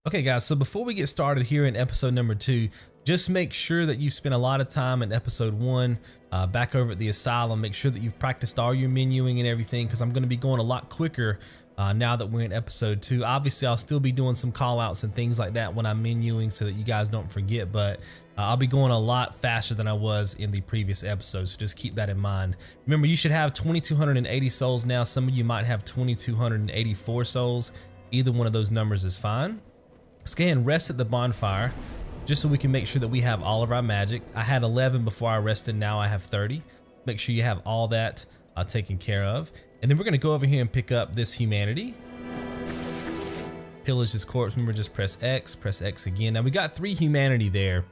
Okay guys, so before we get started here in episode number 2, just make sure that you've spent a lot of time in episode 1 back over at the asylum. Make sure that you've practiced all your menuing and everything, because I'm going to be going a lot quicker now that we're in episode 2. Obviously I'll still be doing some call outs and things like that when I'm menuing so that you guys don't forget, but I'll be going a lot faster than I was in the previous episode, so just keep that in mind. Remember, you should have 2280 souls now. Some of you might have 2284 souls. Either one of those numbers is fine. Let's go ahead and rest at the bonfire just so we can make sure that we have all of our magic. I had 11 before I rested, now I have 30. Make sure you have all that taken care of. And then we're gonna go over here and pick up this humanity. Pillage this corpse. Remember, just press X again. Now we got 3 humanity there.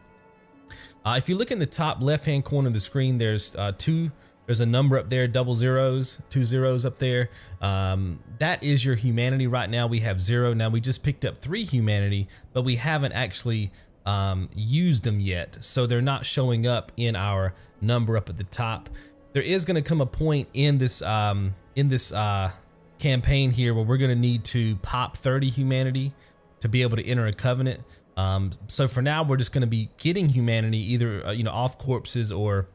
If you look in the top left hand corner of the screen, there's there's a number up there, double zeros, 2 zeros up there. That is your humanity. Right now we have 0. Now we just picked up 3 humanity, but we haven't actually used them yet, so they're not showing up in our number up at the top. There is going to come a point in this campaign here where we're going to need to pop 30 humanity to be able to enter a covenant. So for now, we're just going to be getting humanity either off corpses, or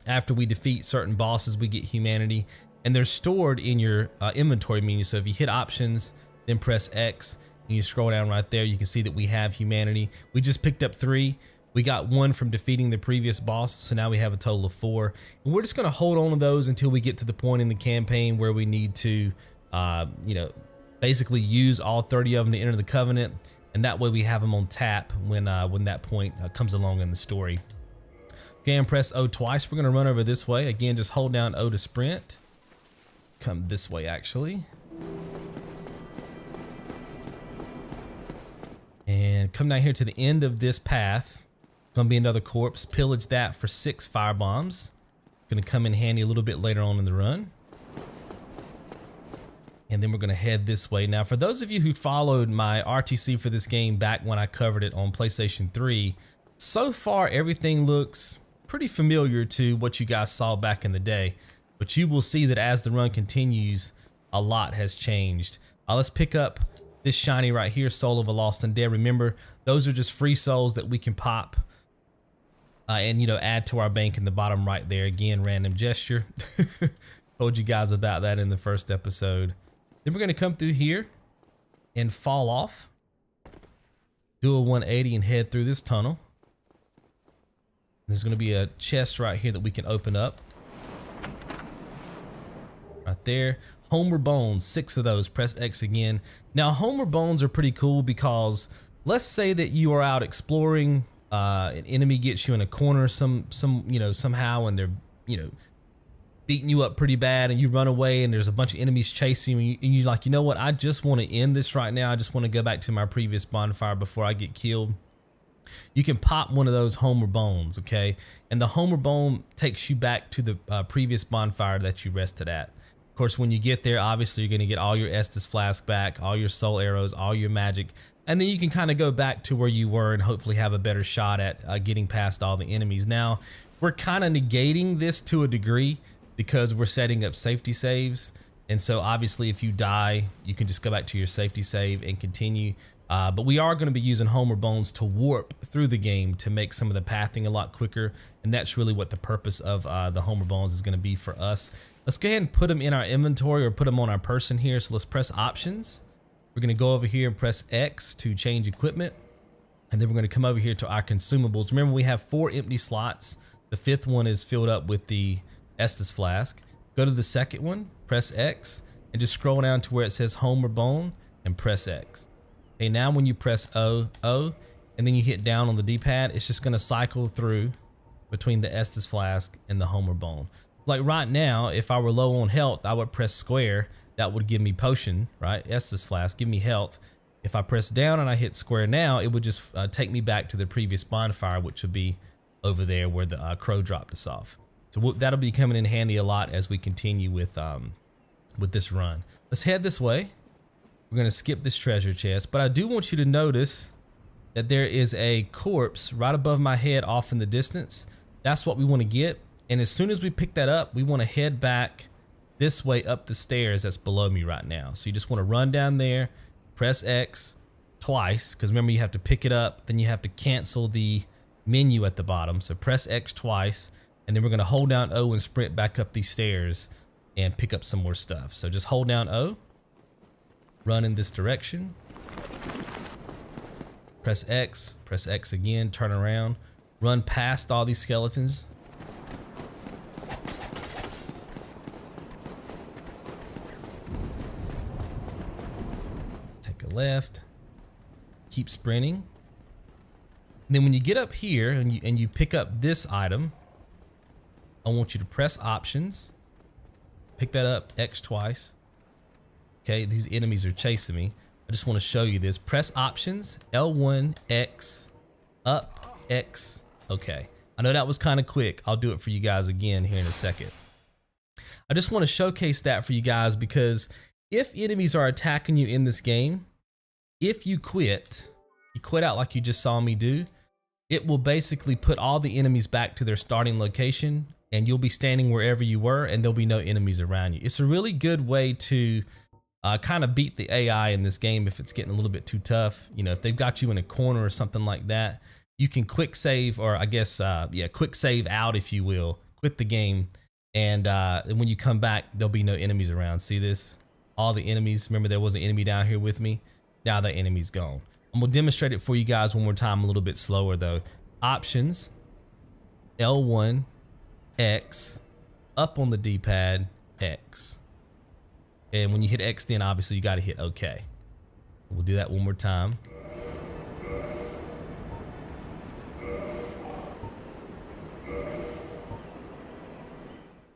after we defeat certain bosses we get humanity, and they're stored in your inventory menu. So if you hit options, then press X, and you scroll down right there, you can see that we have humanity. We just picked up 3. We got 1 from defeating the previous boss, so now we have a total of 4. And we're just going to hold on to those until we get to the point in the campaign where we need to basically use all 30 of them to enter the covenant, and that way we have them on tap when that point comes along in the story. Again, press O twice. We're going to run over this way. Again, just hold down O to sprint. Come this way, actually. And come down here to the end of this path. Going to be another corpse. Pillage that for 6 firebombs. Going to come in handy a little bit later on in the run. And then we're going to head this way. Now, for those of you who followed my RTC for this game back when I covered it on PlayStation 3, so far everything looks pretty familiar to what you guys saw back in the day, but you will see that as the run continues, a lot has changed. Let's pick up this shiny right here, Soul of a Lost Undead. Remember, those are just free souls that we can pop and add to our bank in the bottom right there. Again, random gesture. Told you guys about that in the first episode. Then we're going to come through here and fall off, do a 180 and head through this tunnel. There's going to be a chest right here that we can open up. Right there. Homeward bones, 6 of those. Press X again. Now, homeward bones are pretty cool because let's say that you are out exploring, an enemy gets you in a corner somehow, and they're beating you up pretty bad, and you run away and there's a bunch of enemies chasing you, and you're like, you know what, I just want to end this right now. I just want to go back to my previous bonfire before I get killed. You can pop one of those homeward bones, okay? And the homeward bone takes you back to the previous bonfire that you rested at. Of course, when you get there, obviously you're going to get all your Estus flask back, all your soul arrows, all your magic, and then you can kind of go back to where you were and hopefully have a better shot at getting past all the enemies. Now, we're kind of negating this to a degree because we're setting up safety saves, and so obviously if you die, you can just go back to your safety save and continue. But we are going to be using homeward bones to warp through the game to make some of the pathing a lot quicker, and that's really what the purpose of the homeward bones is going to be for us. Let's go ahead and put them in our inventory, or put them on our person here. So let's press options. We're going to go over here and press X to change equipment, and then we're going to come over here to our consumables. Remember, we have 4 empty slots. The 5th one is filled up with the Estus flask. Go to the 2nd one, press X, and just scroll down to where it says homeward bone and press X. Okay, now when you press O, and then you hit down on the D-pad, it's just gonna cycle through between the Estus flask and the homeward bone. Like right now, if I were low on health, I would press square. That would give me potion, right? Estus flask, give me health. If I press down and I hit square now, it would just take me back to the previous bonfire, which would be over there where the crow dropped us off. So that'll be coming in handy a lot as we continue with this run. Let's head this way. We're going to skip this treasure chest, but I do want you to notice that there is a corpse right above my head off in the distance. That's what we want to get. And as soon as we pick that up, we want to head back this way up the stairs that's below me right now. So you just want to run down there, press X, twice, because remember you have to pick it up, then you have to cancel the menu at the bottom. So press X twice, and then we're gonna hold down O and sprint back up these stairs and pick up some more stuff. So just hold down O, run in this direction, press X again, turn around, run past all these skeletons. Take a left, keep sprinting. And then when you get up here and you pick up this item, I want you to press options, pick that up X twice. Okay, these enemies are chasing me. I just want to show you this. Press options, L1, X, up, X. Okay, I know that was kind of quick. I'll do it for you guys again here in a second. I just want to showcase that for you guys because if enemies are attacking you in this game, if you quit out like you just saw me do, it will basically put all the enemies back to their starting location and you'll be standing wherever you were and there'll be no enemies around you. It's a really good way to kind of beat the AI in this game if it's getting a little bit too tough. You know, if they've got you in a corner or something like that, you can quick save, or I guess, quick save out, if you will, quit the game. And when you come back, there'll be no enemies around. See this? All the enemies, remember there was an enemy down here with me? Now that enemy's gone. I'm gonna demonstrate it for you guys one more time, a little bit slower though. Options, L1, X, up on the D-pad, X. And when you hit X, then obviously you gotta hit OK. We'll do that one more time.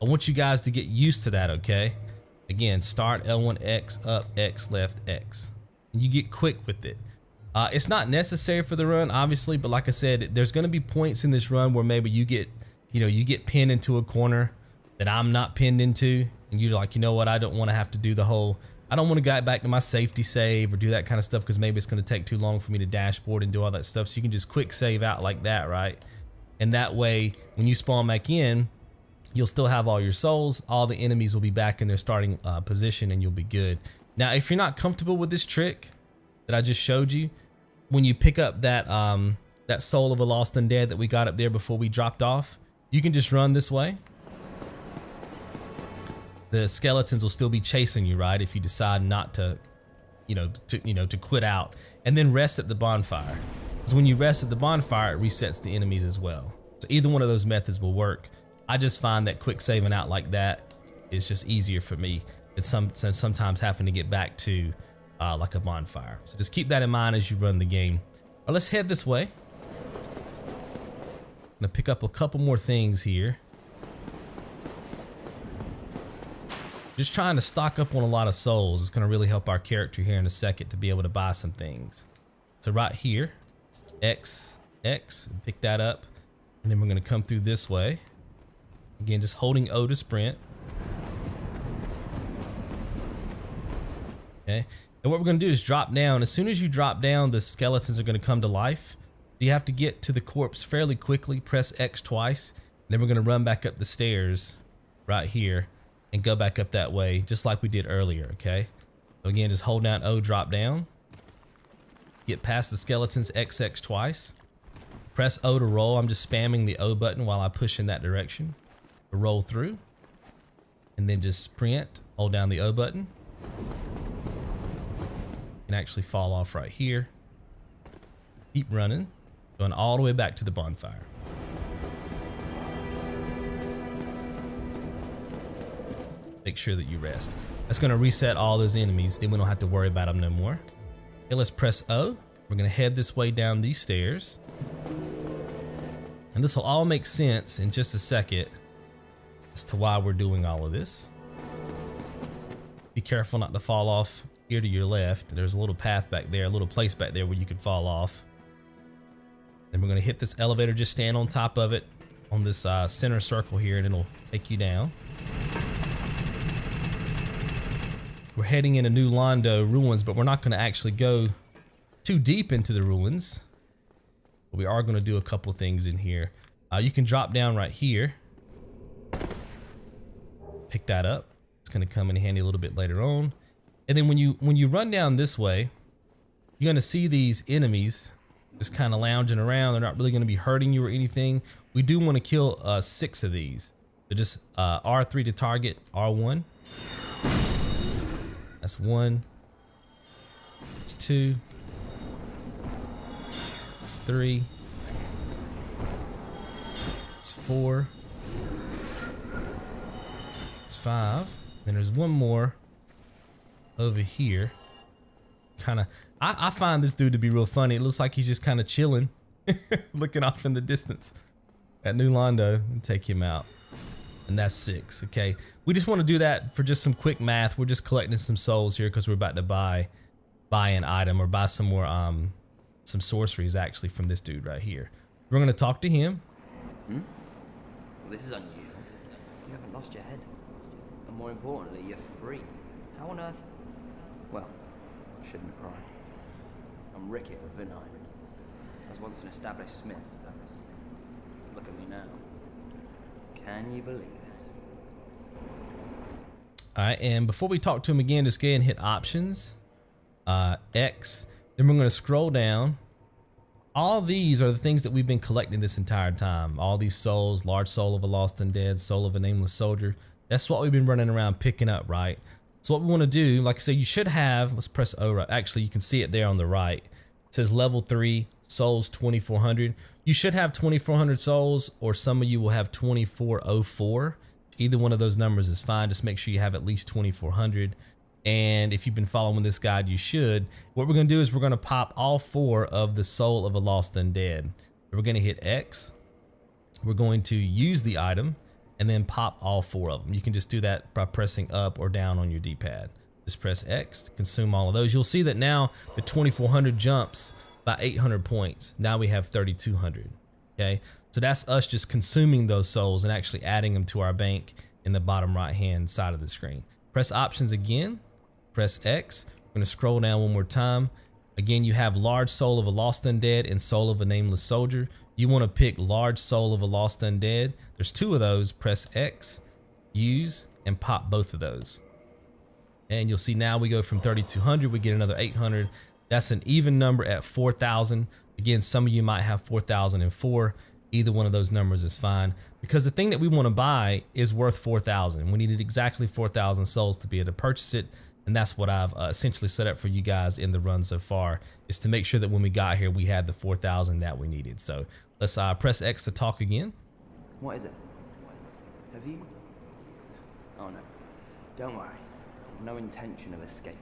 I want you guys to get used to that, okay? Again, start L1, X, up, X, left, X. And you get quick with it. It's not necessary for the run, obviously, but like I said, there's gonna be points in this run where maybe you get pinned into a corner that I'm not pinned into, and you're like, you know what, I don't wanna have to do the whole, I don't wanna get back to my safety save or do that kind of stuff because maybe it's gonna take too long for me to dashboard and do all that stuff. So you can just quick save out like that, right? And that way, when you spawn back in, you'll still have all your souls, all the enemies will be back in their starting position and you'll be good. Now, if you're not comfortable with this trick that I just showed you, when you pick up that that soul of a lost undead that we got up there before we dropped off, you can just run this way. The skeletons will still be chasing you, right? If you decide not to, to quit out, and then rest at the bonfire. Because when you rest at the bonfire, it resets the enemies as well. So either one of those methods will work. I just find that quick saving out like that is just easier for me than sometimes having to get back to like a bonfire. So just keep that in mind as you run the game. All right, let's head this way. I'm gonna pick up a couple more things here. Just trying to stock up on a lot of souls. It's gonna really help our character here in a second to be able to buy some things. So right here, X, and pick that up. And then we're gonna come through this way. Again, just holding O to sprint. Okay. And what we're gonna do is drop down. As soon as you drop down, the skeletons are gonna come to life. You have to get to the corpse fairly quickly, press X twice, and then we're gonna run back up the stairs right here and go back up that way, just like we did earlier, okay? So again, just hold down O, drop down. Get past the skeletons, XX twice. Press O to roll. I'm just spamming the O button while I push in that direction to roll through. And then just sprint, hold down the O button. And actually fall off right here. Keep running, going all the way back to the bonfire. Make sure that you rest. That's gonna reset all those enemies, then we don't have to worry about them no more. Okay, let's press O. We're gonna head this way down these stairs. And this will all make sense in just a second as to why we're doing all of this. Be careful not to fall off here to your left. There's a little path back there, a little place back there where you could fall off. Then we're gonna hit this elevator, just stand on top of it on this center circle here and it'll take you down. We're heading into New Londo ruins, but we're not gonna actually go too deep into the ruins. But we are gonna do a couple things in here. You can drop down right here. Pick that up. It's gonna come in handy a little bit later on. And then when you run down this way, you're going to see these enemies just kind of lounging around. They're not really going to be hurting you or anything. We do want to kill 6 of these. So just R3 to target, R1. That's 1. That's 2. That's 3. That's 4. That's 5. Then there's one more over here. I find this dude to be real funny. It looks like he's just kind of chilling, looking off in the distance at New Londo, and take him out. And that's 6. Okay, we just want to do that for just some quick math. We're just collecting some souls here because we're about to buy an item or buy some more some sorceries actually from this dude right here. We're gonna talk to him. Well, this is unusual. You haven't lost your head, and more importantly, you're free. How on earth? Well, I shouldn't pry. I'm Rickett of Vinheim. I was once an established smith. Look at me now. Can you believe it? Alright, and before we talk to him again, just go ahead and hit options, X, then we're going to scroll down. All these are the things that we've been collecting this entire time. All these souls, large soul of a lost undead, soul of a nameless soldier. That's what we've been running around picking up, right? So what we want to do, like I said, you should have, let's press O right. Actually, you can see it there on the right. It says level 3, souls 2400. You should have 2400 souls, or some of you will have 2404. Either one of those numbers is fine. Just make sure you have at least 2400. And if you've been following this guide, you should. What we're going to do is we're going to pop all 4 of the soul of a lost undead. We're going to hit X. We're going to use the item and then pop all 4 of them. You can just do that by pressing up or down on your D-pad. Just press X to consume all of those. You'll see that now the 2400 jumps by 800 points. Now we have 3200. Okay, so that's us just consuming those souls and actually adding them to our bank in the bottom right hand side of the screen. Press options again, press X. We're going to scroll down one more time. Again, you have large soul of a lost undead and soul of a nameless soldier. You want to pick large soul of a lost undead. There's 2 of those. Press X, use, and pop both of those. And you'll see now we go from 3200, we get another 800. That's an even number at 4000. Again, some of you might have 4004. Either one of those numbers is fine, because the thing that we want to buy is worth 4000. We needed exactly 4000 souls to be able to purchase it. And that's what I've essentially set up for you guys in the run so far, is to make sure that when we got here, we had the 4000 that we needed. So let's press X to talk again. What is it? Have you? Oh no, don't worry. No intention of escape.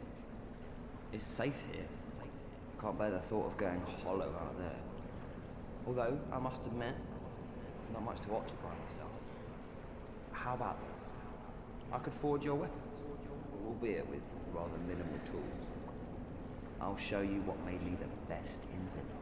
It's safe here. Can't bear the thought of going hollow out there. Although, I must admit, not much to occupy myself. How about this? I could forge your weapons, albeit with rather minimal tools. I'll show you what made me the best in Vinheim.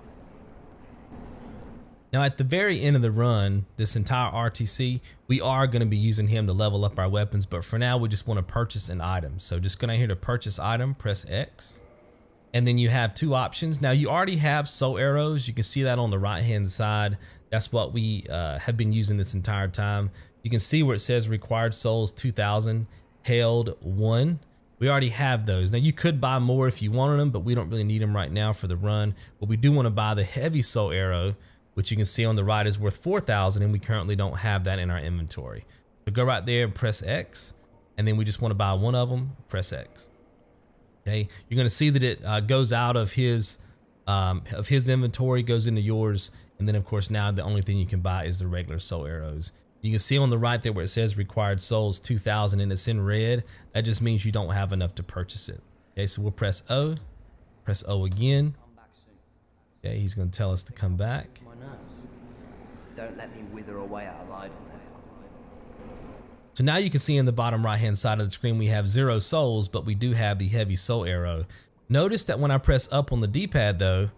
Now at the very end of the run, this entire RTC, we are going to be using him to level up our weapons, but for now we just want to purchase an item. So just go down here to purchase item, press X, and then you have 2 options. Now you already have soul arrows. You can see that on the right hand side. That's what we have been using this entire time. You can see where it says required souls 2000, held 1. We already have those. Now you could buy more if you wanted them, but we don't really need them right now for the run. But we do want to buy the heavy soul arrow, which you can see on the right is worth 4000, and we currently don't have that in our inventory. So go right there and press X, and then we just want to buy 1 of them, press X. Okay, you're going to see that it goes out of his inventory, goes into yours, and then of course now the only thing you can buy is the regular soul arrows. You can see on the right there where it says required souls 2000 and it's in red. That just means you don't have enough to purchase it. Okay, so we'll press O again. Okay, he's going to tell us to come back. Don't let me wither away out of idleness. So now you can see in the bottom right hand side of the screen we have 0 souls, but we do have the heavy soul arrow. Notice that when I press up on the D-pad though,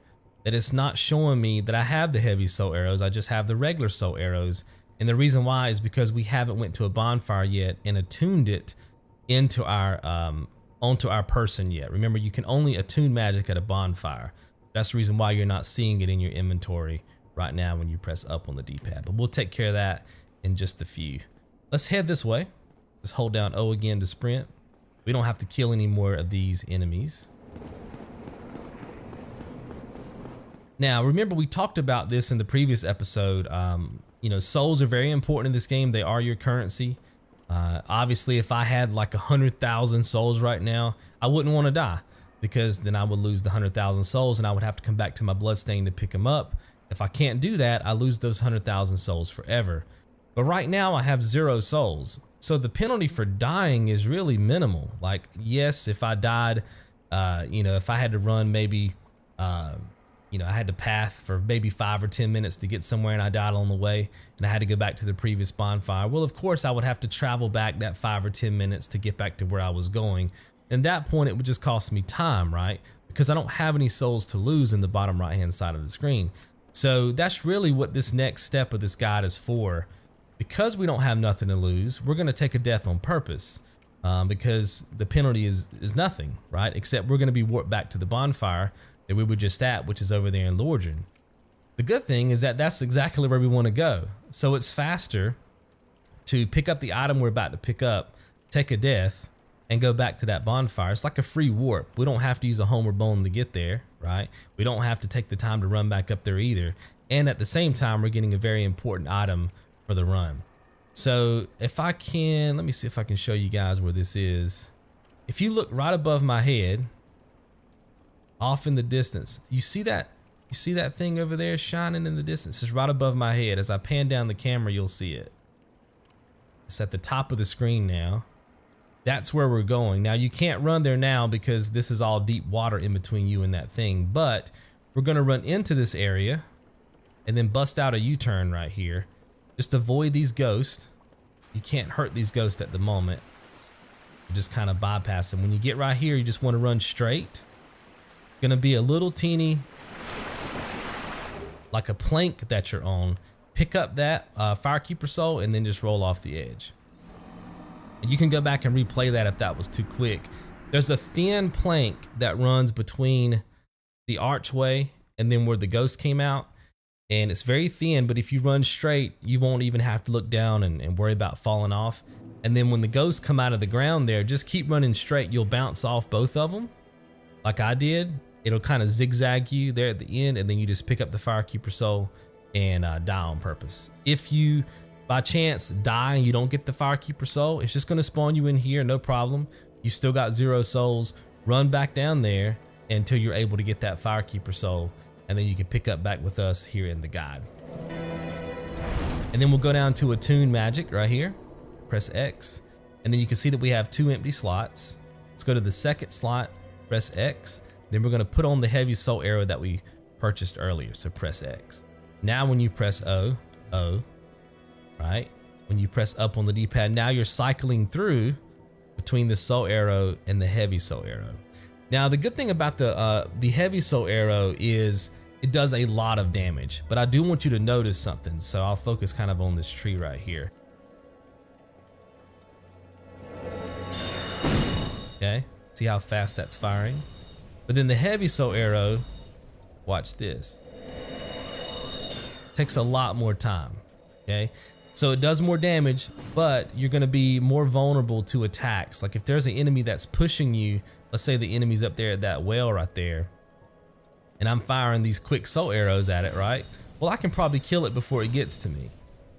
that it's not showing me that I have the heavy soul arrows. I just have the regular soul arrows. And the reason why is because we haven't went to a bonfire yet and attuned it into our onto our person yet. Remember, you can only attune magic at a bonfire. That's the reason why you're not seeing it in your inventory right now when you press up on the D-pad. But we'll take care of that in just a few. Let's head this way. Just hold down O again to sprint. We don't have to kill any more of these enemies. Now, remember, we talked about this in the previous episode. You know, souls are very important in this game. They are your currency. Obviously, if I had like 100,000 souls right now, I wouldn't want to die, because then I would lose the 100,000 souls and I would have to come back to my bloodstain to pick them up. If I can't do that, I lose those 100,000 souls forever. But right now I have 0 souls. So the penalty for dying is really minimal. Like, yes, if I died, you know, if I had to run maybe, you know, I had to path for maybe 5 or 10 minutes to get somewhere and I died on the way and I had to go back to the previous bonfire. Well, of course I would have to travel back that 5 or 10 minutes to get back to where I was going. And at that point it would just cost me time, right? Because I don't have any souls to lose in the bottom right hand side of the screen. So that's really what this next step of this guide is for. Because we don't have nothing to lose, we're gonna take a death on purpose, because the penalty is nothing, right? Except we're gonna be warped back to the bonfire that we were just at, which is over there in Lordran. The good thing is that that's exactly where we want to go. So it's faster to pick up the item we're about to pick up, take a death, and go back to that bonfire. It's like a free warp. We don't have to use a Homeward bone to get there, right? We don't have to take the time to run back up there either. And at the same time, we're getting a very important item for the run. So if I can, let me see if I can show you guys where this is. If you look right above my head, off in the distance, you see that thing over there shining in the distance? It's right above my head. As I pan down the camera, you'll see it. It's at the top of the screen now. That's where we're going. Now you can't run there now because this is all deep water in between you and that thing, but we're gonna run into this area and then bust out a U-turn right here. Just avoid these ghosts. You can't hurt these ghosts at the moment. You just kind of bypass them. When you get right here, you just want to run straight. Gonna be a little teeny, like a plank that you're on. Pick up that Firekeeper soul and then just roll off the edge. And you can go back and replay that if that was too quick. There's a thin plank that runs between the archway and then where the ghost came out. And it's very thin, but if you run straight, you won't even have to look down and worry about falling off. And then when the ghosts come out of the ground there, just keep running straight. You'll bounce off both of them like I did. It'll kind of zigzag you there at the end, and then you just pick up the Firekeeper soul and die on purpose. If you by chance die and you don't get the Firekeeper soul, it's just going to spawn you in here, no problem. You still got 0 souls. Run back down there until you're able to get that Firekeeper soul, and then you can pick up back with us here in the guide. And then we'll go down to Attune magic right here. Press X, and then you can see that we have 2 empty slots. Let's go to the second slot, press X. Then we're going to put on the heavy soul arrow that we purchased earlier. So press X. Now when you press O, right? When you press up on the D-pad, now you're cycling through between the soul arrow and the heavy soul arrow. Now the good thing about the heavy soul arrow is it does a lot of damage, but I do want you to notice something. So I'll focus kind of on this tree right here. Okay, see how fast that's firing? But then the heavy soul arrow, watch this, takes a lot more time, okay? So it does more damage, but you're gonna be more vulnerable to attacks. Like if there's an enemy that's pushing you, let's say the enemy's up there at that well right there, and I'm firing these quick soul arrows at it, right? Well, I can probably kill it before it gets to me.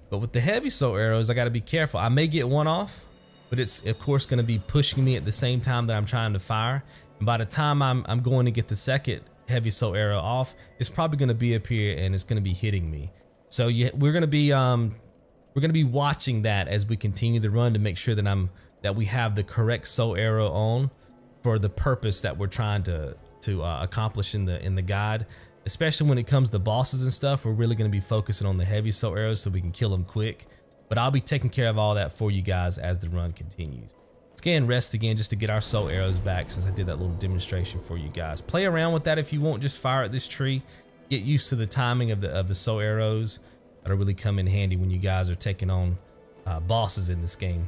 But with the heavy soul arrows, I gotta be careful. I may get one off, but it's of course gonna be pushing me at the same time that I'm trying to fire. And by the time I'm going to get the second heavy soul arrow off, it's probably gonna be up here and it's gonna be hitting me. So we're gonna be watching that as we continue the run to make sure that we have the correct soul arrow on for the purpose that we're trying to accomplish in the guide. Especially when it comes to bosses and stuff, we're really gonna be focusing on the heavy soul arrows so we can kill them quick. But I'll be taking care of all that for you guys as the run continues. Let's go ahead and rest again just to get our soul arrows back, since I did that little demonstration for you guys. Play around with that if you want, just fire at this tree. Get used to the timing of the soul arrows. That'll really come in handy when you guys are taking on bosses in this game.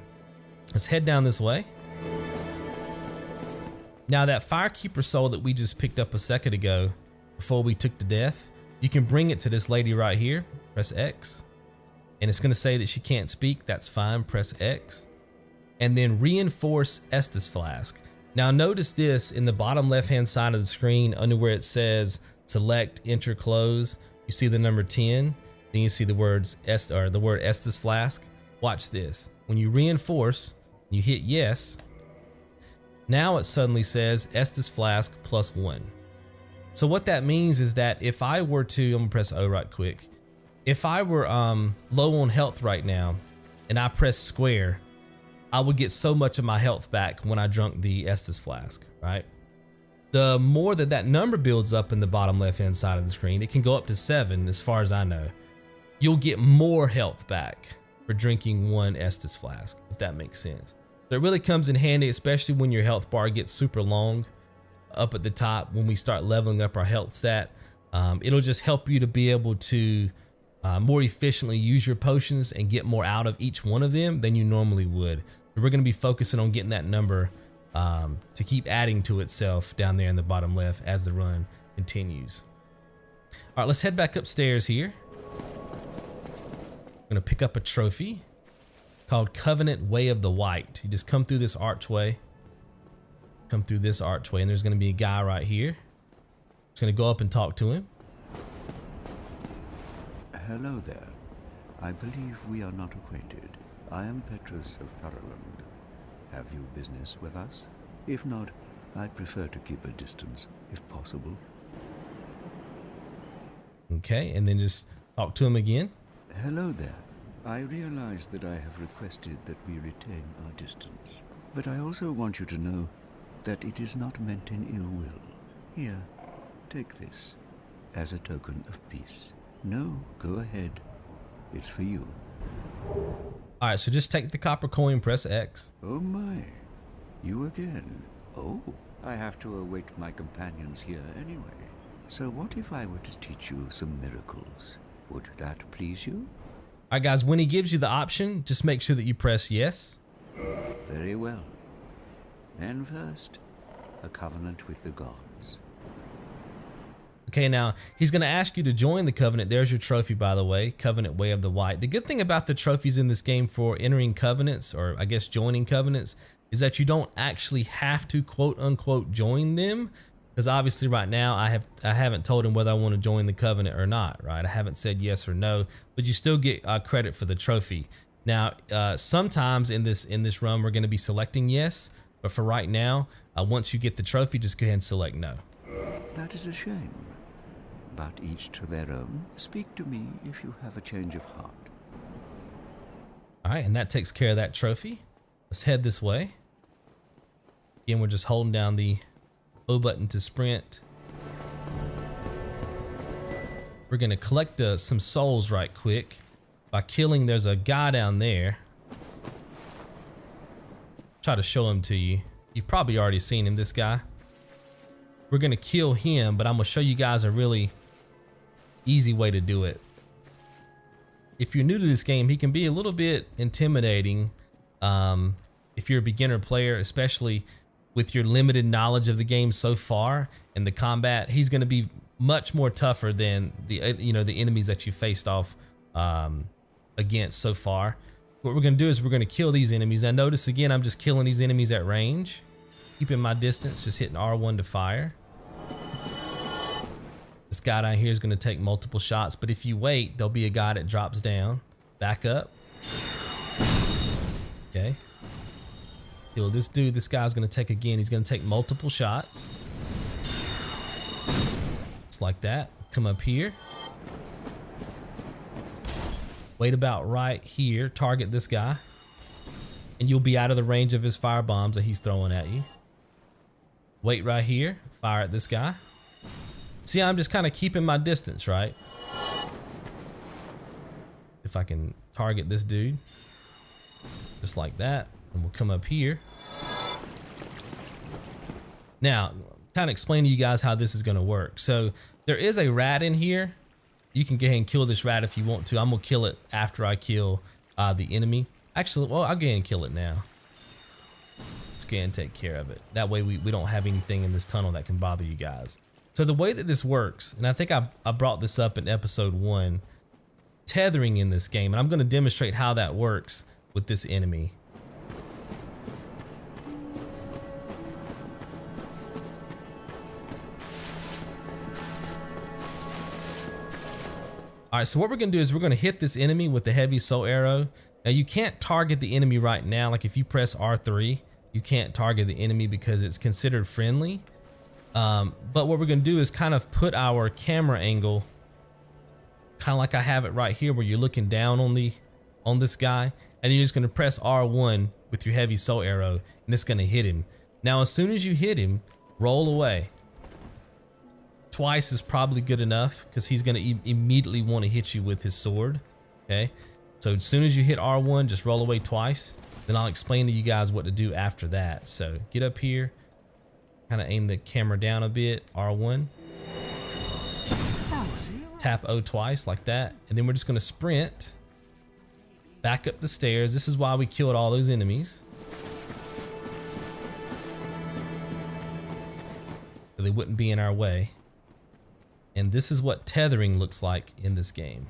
Let's head down this way. Now that Firekeeper soul that we just picked up a second ago, before we took to death, you can bring it to this lady right here. Press X. And it's gonna say that she can't speak. That's fine, press X. And then reinforce Estus Flask. Now notice this in the bottom left hand side of the screen under where it says select, enter, close. You see the number 10, then you see the words the word Estus Flask. Watch this. When you reinforce, you hit yes. Now it suddenly says Estus Flask +1. So what that means is that if I were to, I'm gonna press O right quick. If I were low on health right now and I press square, I would get so much of my health back when I drunk the Estus Flask, right? The more that number builds up in the bottom left hand side of the screen, it can go up to 7 as far as I know. You'll get more health back for drinking one Estus Flask, if that makes sense. So it really comes in handy, especially when your health bar gets super long up at the top when we start leveling up our health stat. It'll just help you to be able to more efficiently use your potions and get more out of each one of them than you normally would. So we're going to be focusing on getting that number to keep adding to itself down there in the bottom left as the run continues. All right, let's head back upstairs here. We're going to pick up a trophy called Covenant Way of the White. You just come through this archway. Come through this archway, and there's going to be a guy right here. Just going to go up and talk to him. Hello there. I believe we are not acquainted. I am Petrus of Thoroland. Have you business with us? If not, I'd prefer to keep a distance, if possible. Okay, and then just talk to him again. Hello there. I realize that I have requested that we retain our distance, but I also want you to know that it is not meant in ill will. Here, take this as a token of peace. No, go ahead. It's for you. All right, so just take the copper coin, press X. Oh my, you again. Oh, I have to await my companions here anyway. So what if I were to teach you some miracles? Would that please you? All right, guys, when he gives you the option, just make sure that you press yes. Very well. Then first, a covenant with the gods. Okay, now he's going to ask you to join the covenant. There's your trophy, by the way, Covenant Way of the White. The good thing about the trophies in this game for entering covenants, or I guess joining covenants, is that you don't actually have to quote unquote join them. Because obviously right now I haven't told him whether I want to join the covenant or not, right? I haven't said yes or no, but you still get credit for the trophy. Now, sometimes in this run we're going to be selecting yes, but for right now, once you get the trophy, just go ahead and select no. That is a shame. But each to their own. Speak to me if you have a change of heart. All right, and that takes care of that trophy. Let's head this way. Again, we're just holding down the O button to sprint. We're gonna collect some souls right quick by killing. There's a guy down there. Try to show him to you. You've probably already seen him, this guy. We're gonna kill him, but I'm gonna show you guys a really easy way to do it. If you're new to this game, he can be a little bit intimidating if you're a beginner player, especially with your limited knowledge of the game so far and the combat. He's going to be much more tougher than the the enemies that you faced off against so far. What we're going to do is we're going to kill these enemies. And notice again, I'm just killing these enemies at range, keeping my distance, just hitting R1 to fire. This guy down here is going to take multiple shots, but if you wait, there'll be a guy that drops down, back up. Okay. Kill this dude. This guy's going to take again. He's going to take multiple shots. Just like that. Come up here. Wait about right here. Target this guy. And you'll be out of the range of his fire bombs that he's throwing at you. Wait right here. Fire at this guy. See, I'm just kind of keeping my distance, right? If I can target this dude. Just like that. And we'll come up here. Now, kind of explain to you guys how this is going to work. So there is a rat in here. You can go ahead and kill this rat if you want to. I'm going to kill it after I kill the enemy. Actually, well, I'll go ahead and kill it now. Let's go ahead and take care of it. That way we don't have anything in this tunnel that can bother you guys. So the way that this works, and I think I brought this up in episode 1, tethering in this game, and I'm going to demonstrate how that works with this enemy. All right, so what we're gonna do is we're gonna hit this enemy with the heavy soul arrow. Now you can't target the enemy right now. Like if you press R3, you can't target the enemy because it's considered friendly. But what we're gonna do is kind of put our camera angle kind of like I have it right here, where you're looking down on this guy, and then you're just gonna press R1 with your heavy soul arrow, and it's gonna hit him. Now, as soon as you hit him, roll away. Twice is probably good enough because he's gonna immediately want to hit you with his sword. Okay, so as soon as you hit R1, just roll away twice. Then I'll explain to you guys what to do after that. So get up here, kind of aim the camera down a bit, R1. Tap O twice like that, and then we're just gonna sprint back up the stairs. This is why we killed all those enemies, so they wouldn't be in our way. And this is what tethering looks like in this game.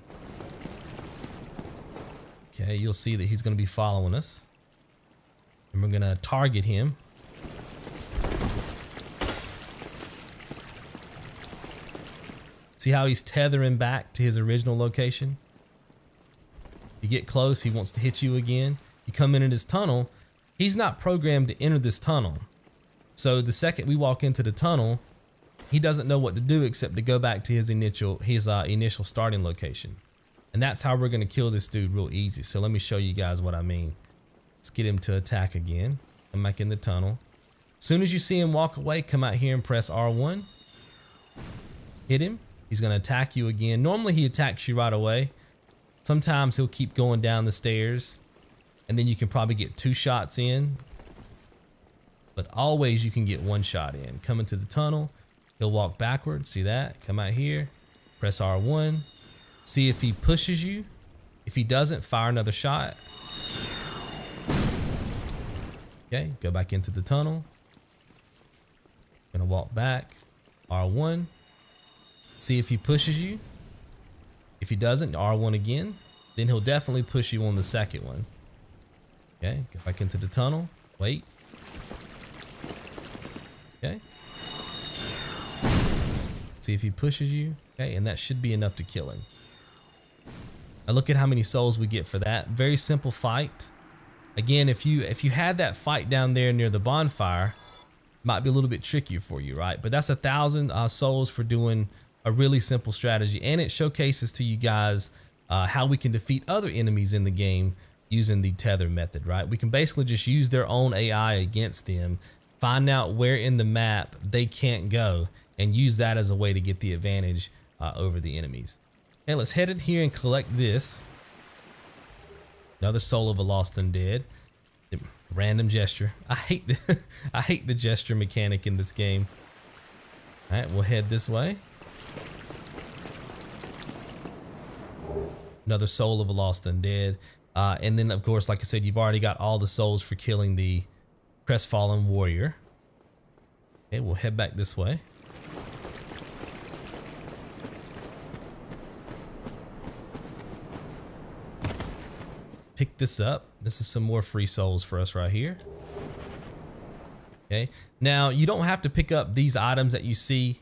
Okay, you'll see that he's gonna be following us, and we're gonna target him. See how he's tethering back to his original location? You get close, he wants to hit you again. You come into this tunnel, he's not programmed to enter this tunnel. So the second we walk into the tunnel, he doesn't know what to do except to go back to his initial starting location. And that's how we're gonna kill this dude real easy. So let me show you guys what I mean. Let's get him to attack again. Come back in the tunnel. As soon as you see him walk away, come out here and press R1. Hit him. He's gonna attack you again. Normally he attacks you right away. Sometimes he'll keep going down the stairs, and then you can probably get 2 shots in. But always you can get 1 shot in. Come into the tunnel. He'll walk backwards, see that? Come out here, press R1. See if he pushes you. If he doesn't, fire another shot. Okay, go back into the tunnel. Gonna walk back, R1. See if he pushes you. If he doesn't, R1 again. Then he'll definitely push you on the second one. Okay, go back into the tunnel, wait. Okay. See if he pushes you. Okay, and that should be enough to kill him. Now look at how many souls we get for that. Very simple fight. Again, if you had that fight down there near the bonfire, might be a little bit trickier for you, right? But that's 1,000 souls for doing a really simple strategy, and it showcases to you guys how we can defeat other enemies in the game using the tether method, right? We can basically just use their own AI against them, find out where in the map they can't go, and use that as a way to get the advantage over the enemies. Okay, let's head in here and collect this. Another soul of a lost undead. Random gesture. I hate the gesture mechanic in this game. All right, we'll head this way. Another soul of a lost undead. And then of course, like I said, you've already got all the souls for killing the Crestfallen warrior. Okay, we'll head back this way. Pick this up. This is some more free souls for us right here. Okay, now you don't have to pick up these items that you see.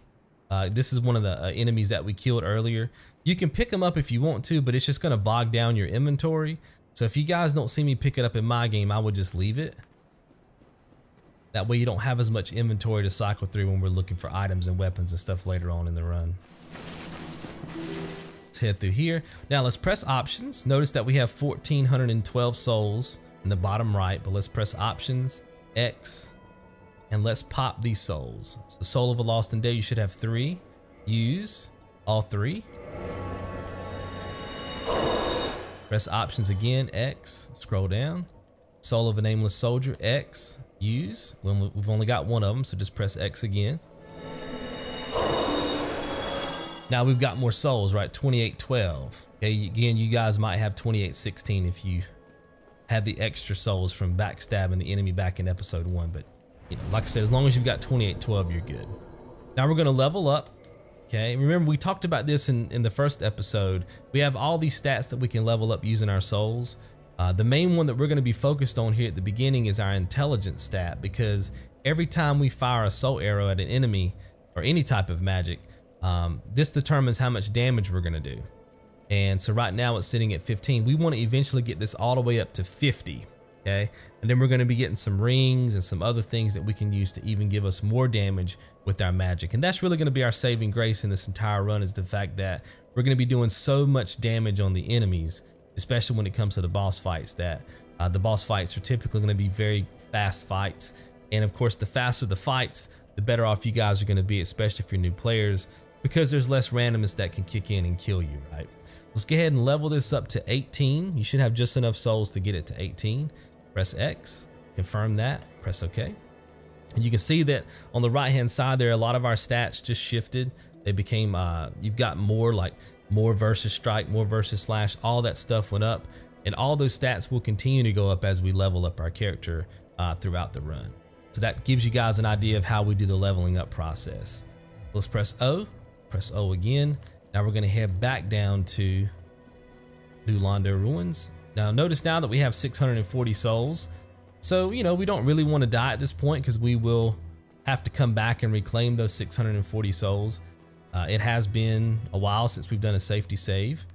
This is one of the enemies that we killed earlier. You can pick them up if you want to, but it's just gonna bog down your inventory. So if you guys don't see me pick it up in my game, I would just leave it. That way you don't have as much inventory to cycle through when we're looking for items and weapons and stuff later on in the run. Let's head through here. Now let's press options. Notice that we have 1,412 souls in the bottom right, but let's press options, X, and let's pop these souls. So soul of a lost undead, you should have 3. Use all 3. Press options again, X, scroll down. Soul of a nameless soldier, X, use. We've only got 1 of them, so just press X again. Now we've got more souls, right? 2812. Okay, again, you guys might have 2816 if you had the extra souls from backstabbing the enemy back in episode 1, but you know, like I said, as long as you've got 2812, you're good. Now we're gonna level up. Okay, remember we talked about this in the first episode. We have all these stats that we can level up using our souls. The main one that we're gonna be focused on here at the beginning is our intelligence stat, because every time we fire a soul arrow at an enemy or any type of magic, this determines how much damage we're gonna do. And so right now it's sitting at 15. We want to eventually get this all the way up to 50. Okay. And then we're going to be getting some rings and some other things that we can use to even give us more damage with our magic. And that's really going to be our saving grace in this entire run, is the fact that we're going to be doing so much damage on the enemies, especially when it comes to the boss fights, that the boss fights are typically going to be very fast fights. And of course, the faster the fights, the better off you guys are going to be, especially if you're new players, because there's less randomness that can kick in and kill you, right? Let's go ahead and level this up to 18. You should have just enough souls to get it to 18. Press X, confirm that, press OK. And you can see that on the right hand side there, a lot of our stats just shifted. They became, you've got more, like more versus strike, more versus slash, all that stuff went up. And all those stats will continue to go up as we level up our character throughout the run. So that gives you guys an idea of how we do the leveling up process. Let's press O again. Now we're gonna head back down to Ulanda Ruins. Now notice now that we have 640 souls. So, you know, we don't really want to die at this point, because we will have to come back and reclaim those 640 souls. It has been a while since we've done a safety save,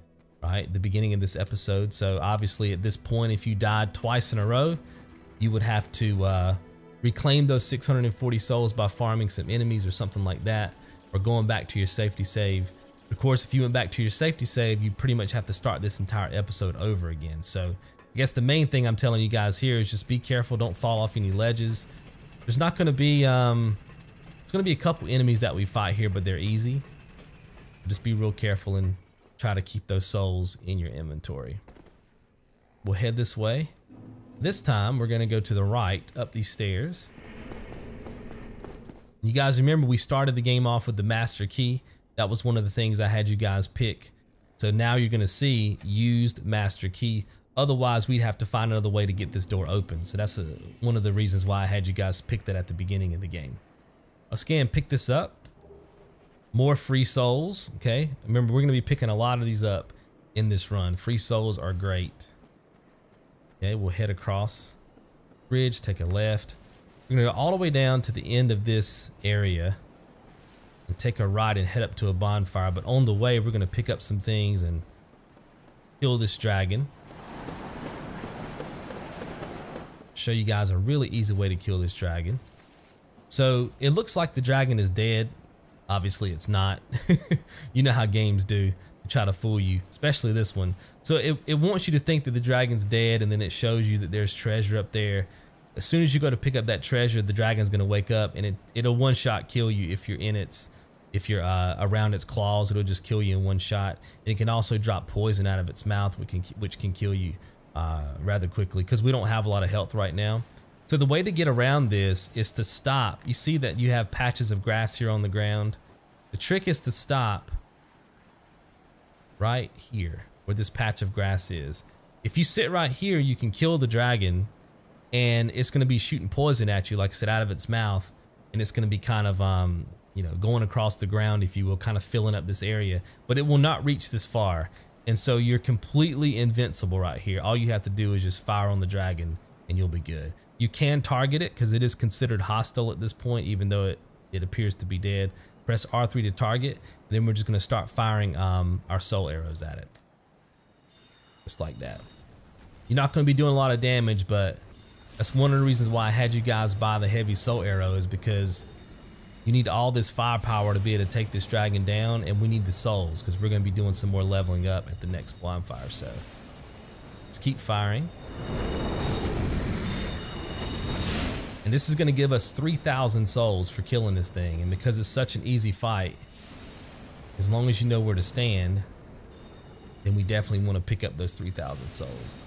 right? At the beginning of this episode. So obviously at this point, if you died twice in a row, you would have to reclaim those 640 souls by farming some enemies or something like that, or going back to your safety save. Of course, if you went back to your safety save, you pretty much have to start this entire episode over again. So I guess the main thing I'm telling you guys here is just be careful, don't fall off any ledges. There's not going to be, it's going to be a couple enemies that we fight here, but they're easy. Just be real careful and try to keep those souls in your inventory. We'll head this way. This time we're going to go to the right up these stairs. You guys remember we started the game off with the master key. That was one of the things I had you guys pick. So now you're going to see used master key. Otherwise, we'd have to find another way to get this door open. So that's one of the reasons why I had you guys pick that at the beginning of the game. Let's go and pick this up. More free souls. Okay. Remember, we're going to be picking a lot of these up in this run. Free souls are great. Okay. We'll head across bridge, take a left. We're going to go all the way down to the end of this area and take a right and head up to a bonfire. But on the way, we're going to pick up some things and kill this dragon. Show you guys a really easy way to kill this dragon. So it looks like the dragon is dead. Obviously it's not. You know how games do. They try to fool you, especially this one. So it wants you to think that the dragon's dead, and then it shows you that there's treasure up there. As soon as you go to pick up that treasure, the dragon's going to wake up, and it'll one-shot kill you if you're in its, if you're around its claws. It'll just kill you in one shot. And it can also drop poison out of its mouth, which can kill you rather quickly, because we don't have a lot of health right now. So the way to get around this is to stop. You see that you have patches of grass here on the ground. The trick is to stop right here where this patch of grass is. If you sit right here, you can kill the dragon, and it's going to be shooting poison at you, like I said, out of its mouth, and it's going to be kind of you know, going across the ground, if you will, kind of filling up this area, but it will not reach this far. And so you're completely invincible right here. All you have to do is just fire on the dragon and you'll be good. You can target it because it is considered hostile at this point, even though it appears to be dead. Press R3 to target, and then we're just going to start firing our soul arrows at it. Just like that. You're not going to be doing a lot of damage, but that's one of the reasons why I had you guys buy the heavy soul arrow, is because you need all this firepower to be able to take this dragon down, and we need the souls because we're going to be doing some more leveling up at the next bonfire. So let's keep firing. And this is going to give us 3,000 souls for killing this thing. And because it's such an easy fight, as long as you know where to stand, then we definitely want to pick up those 3,000 souls.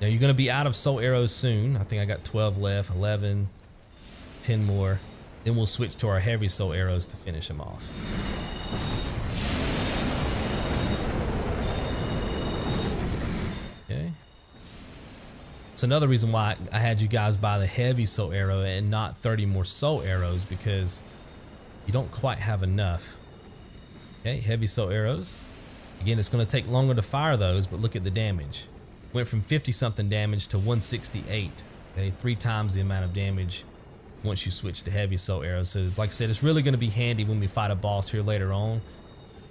Now you're going to be out of soul arrows soon. I think I got 12 left, 11, 10 more. Then we'll switch to our heavy soul arrows to finish them off. Okay. It's another reason why I had you guys buy the heavy soul arrow and not 30 more soul arrows, because you don't quite have enough. Okay, heavy soul arrows. Again, it's going to take longer to fire those, but look at the damage. Went from 50 something damage to 168. Okay, 3 times the amount of damage once you switch to heavy soul arrows. So like I said, it's really going to be handy when we fight a boss here later on,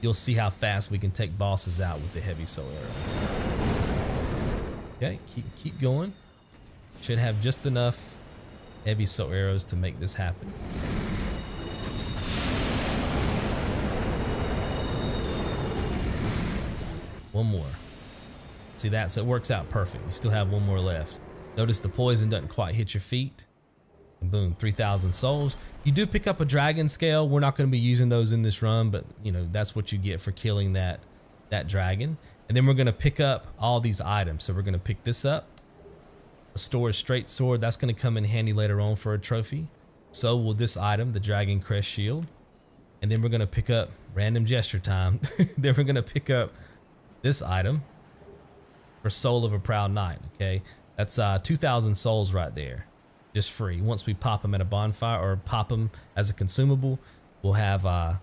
you'll see how fast we can take bosses out with the heavy soul arrow. Okay, keep going. Should have just enough heavy soul arrows to make this happen. One more. See that? So it works out perfect. We still have one more left. Notice the poison doesn't quite hit your feet. And boom, 3,000 souls. You do pick up a dragon scale. We're not going to be using those in this run, but you know, that's what you get for killing that dragon. And then we're going to pick up all these items. So we're going to pick this up. Astora's straight sword. That's going to come in handy later on for a trophy. So will this item, the dragon Crest Shield. And then we're going to pick up random gesture time. Then we're going to pick up this item for Soul of a Proud Knight. Okay, that's 2,000 souls right there, just free. Once we pop them at a bonfire or pop them as a consumable, we'll have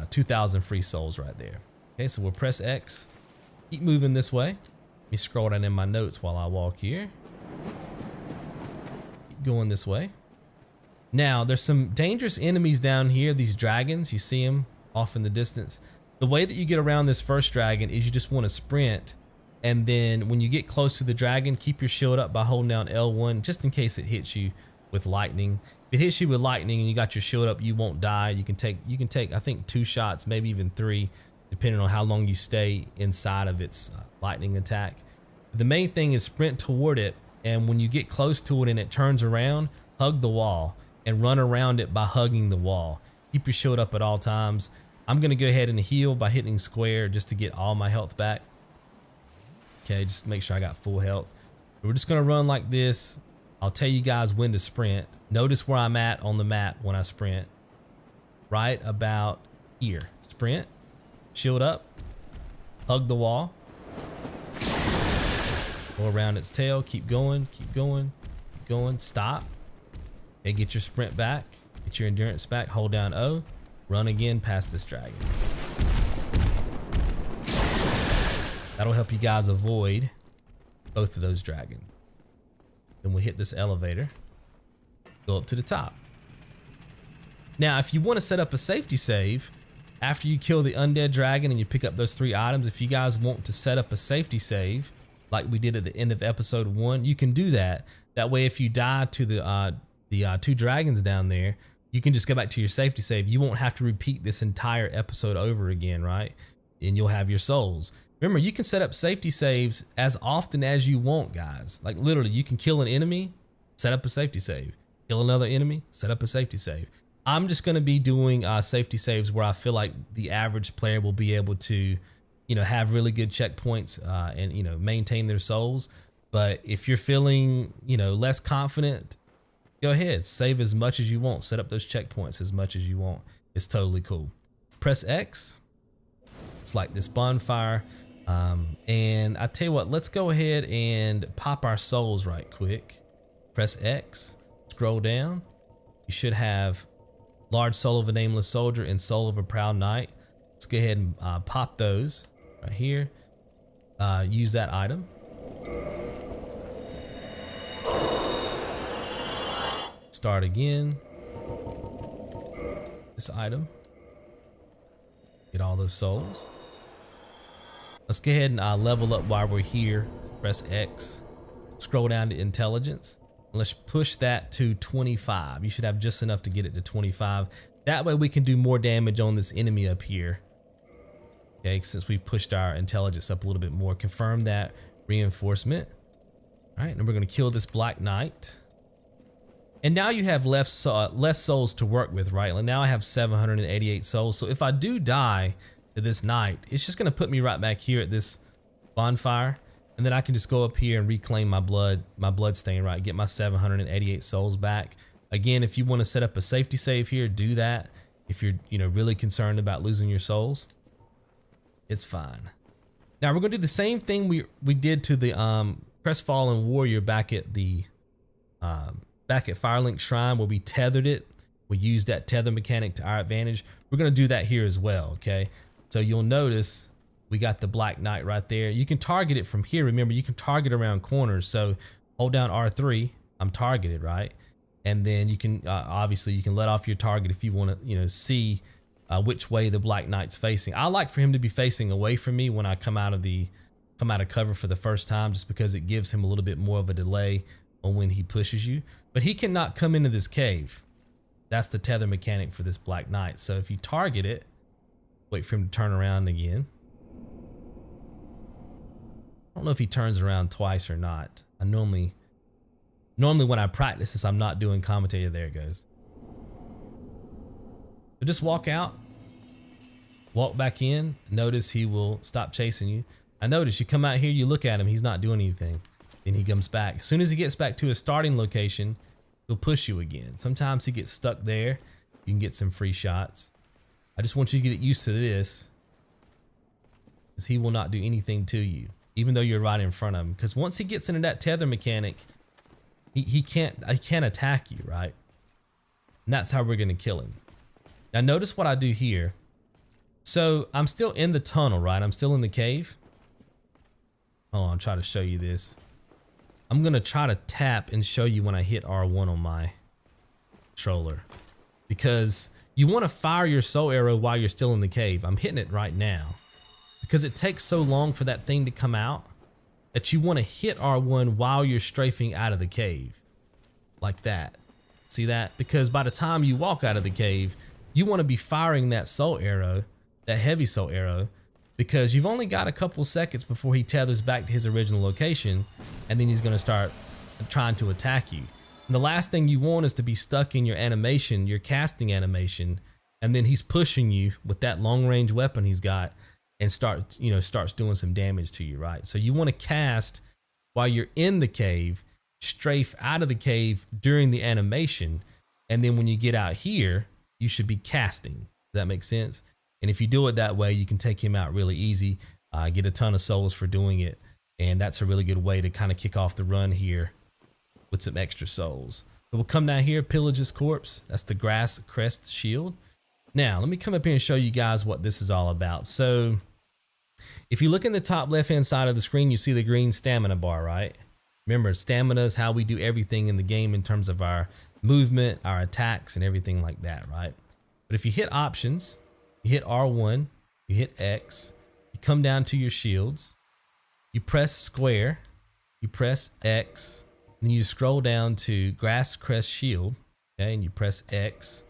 2,000 free souls right there. Okay, so we'll press X, keep moving this way. Let me scroll down in my notes while I walk here. Keep going this way. Now there's some dangerous enemies down here. These dragons, you see them off in the distance. The way that you get around this first dragon is you just want to sprint, and then when you get close to the dragon, keep your shield up by holding down L1 just in case it hits you with lightning. If it hits you with lightning and you got your shield up, you won't die. You can take I think 2 shots, maybe even 3, depending on how long you stay inside of its lightning attack. The main thing is sprint toward it, and when you get close to it and it turns around, hug the wall and run around it by hugging the wall. Keep your shield up at all times. I'm gonna go ahead and heal by hitting square just to get all my health back. Okay, just make sure I got full health. We're just gonna run like this. I'll tell you guys when to sprint. Notice where I'm at on the map when I sprint. Right about here. Sprint, shield up, hug the wall, go around its tail, keep going, keep going, keep going, stop. Okay, get your sprint back, get your endurance back, hold down O. Run again past this dragon. That'll help you guys avoid both of those dragons. Then we'll hit this elevator, go up to the top. Now, if you want to set up a safety save, after you kill the undead dragon and you pick up those 3 items, if you guys want to set up a safety save, like we did at the end of episode 1, you can do that. That way, if you die to the 2 dragons down there, you can just go back to your safety save. You won't have to repeat this entire episode over again, right? And you'll have your souls. Remember, you can set up safety saves as often as you want, guys. Like literally, you can kill an enemy, set up a safety save. Kill another enemy, set up a safety save. I'm just gonna be doing safety saves where I feel like the average player will be able to, you know, have really good checkpoints and, you know, maintain their souls. But if you're feeling, you know, less confident, go ahead, save as much as you want. Set up those checkpoints as much as you want. It's totally cool. Press X. It's like this bonfire. And I tell you what, let's go ahead and pop our souls right quick. Press X. Scroll down. You should have Large Soul of a Nameless Soldier and Soul of a Proud Knight. Let's go ahead and pop those right here. Use that item. Start again. This item. Get all those souls. Let's go ahead and level up while we're here. Press X. Scroll down to intelligence. Let's push that to 25. You should have just enough to get it to 25. That way we can do more damage on this enemy up here. Okay, since we've pushed our intelligence up a little bit more. Confirm that reinforcement. All right, and we're gonna kill this Black Knight. And now you have less souls to work with, right? Like now I have 788 souls. So if I do die to this knight, it's just gonna put me right back here at this bonfire. And then I can just go up here and reclaim my blood stain, right? Get my 788 souls back. Again, if you want to set up a safety save here, do that. If you're, you know, really concerned about losing your souls, it's fine. Now we're gonna do the same thing we did to the Crestfallen warrior back at Firelink Shrine, where we tethered it. We used that tether mechanic to our advantage. We're gonna do that here as well, okay? So you'll notice we got the Black Knight right there. You can target it from here. Remember, you can target around corners. So hold down R3. I'm targeted, right? And then you can obviously you can let off your target if you want to, you know, see which way the Black Knight's facing. I like for him to be facing away from me when I come out of cover for the first time, just because it gives him a little bit more of a delay on when he pushes you. But he cannot come into this cave. That's the tether mechanic for this Black Knight. So if you target it, wait for him to turn around again. I don't know if he turns around twice or not. I normally when I practice this, I'm not doing commentary. There it goes. So just walk out, walk back in. Notice he will stop chasing you. I notice you come out here, you look at him, he's not doing anything. Then he comes back. As soon as he gets back to his starting location, he'll push you again. Sometimes he gets stuck there. You can get some free shots. I just want you to get used to this, because he will not do anything to you, even though you're right in front of him. Because once he gets into that tether mechanic, he can't attack you, right? And that's how we're gonna kill him. Now notice what I do here. So I'm still in the tunnel, right? I'm still in the cave. Oh, I'll try to show you this. I'm gonna try to tap and show you when I hit R1 on my controller, because you want to fire your soul arrow while you're still in the cave. I'm hitting it right now because it takes so long for that thing to come out that you want to hit R1 while you're strafing out of the cave, like that. See that? Because by the time you walk out of the cave, you want to be firing that soul arrow, that heavy soul arrow, because you've only got a couple seconds before he tethers back to his original location, and then he's going to start trying to attack you. And the last thing you want is to be stuck in your animation, your casting animation, and then he's pushing you with that long range weapon he's got and starts doing some damage to you, right? So you want to cast while you're in the cave, strafe out of the cave during the animation, and then when you get out here, you should be casting. Does that make sense? And if you do it that way, you can take him out really easy, get a ton of souls for doing it, and that's a really good way to kind of kick off the run here with some extra souls. So we'll come down here, pillage his corpse. That's the Crest Shield. Now, let me come up here and show you guys what this is all about. So if you look in the top left-hand side of the screen, you see the green stamina bar, right? Remember, stamina is how we do everything in the game in terms of our movement, our attacks, and everything like that, right? But if you hit options, you hit R1, you hit X, you come down to your shields, you press square, you press X, and you scroll down to Crest Shield, okay, and you press X.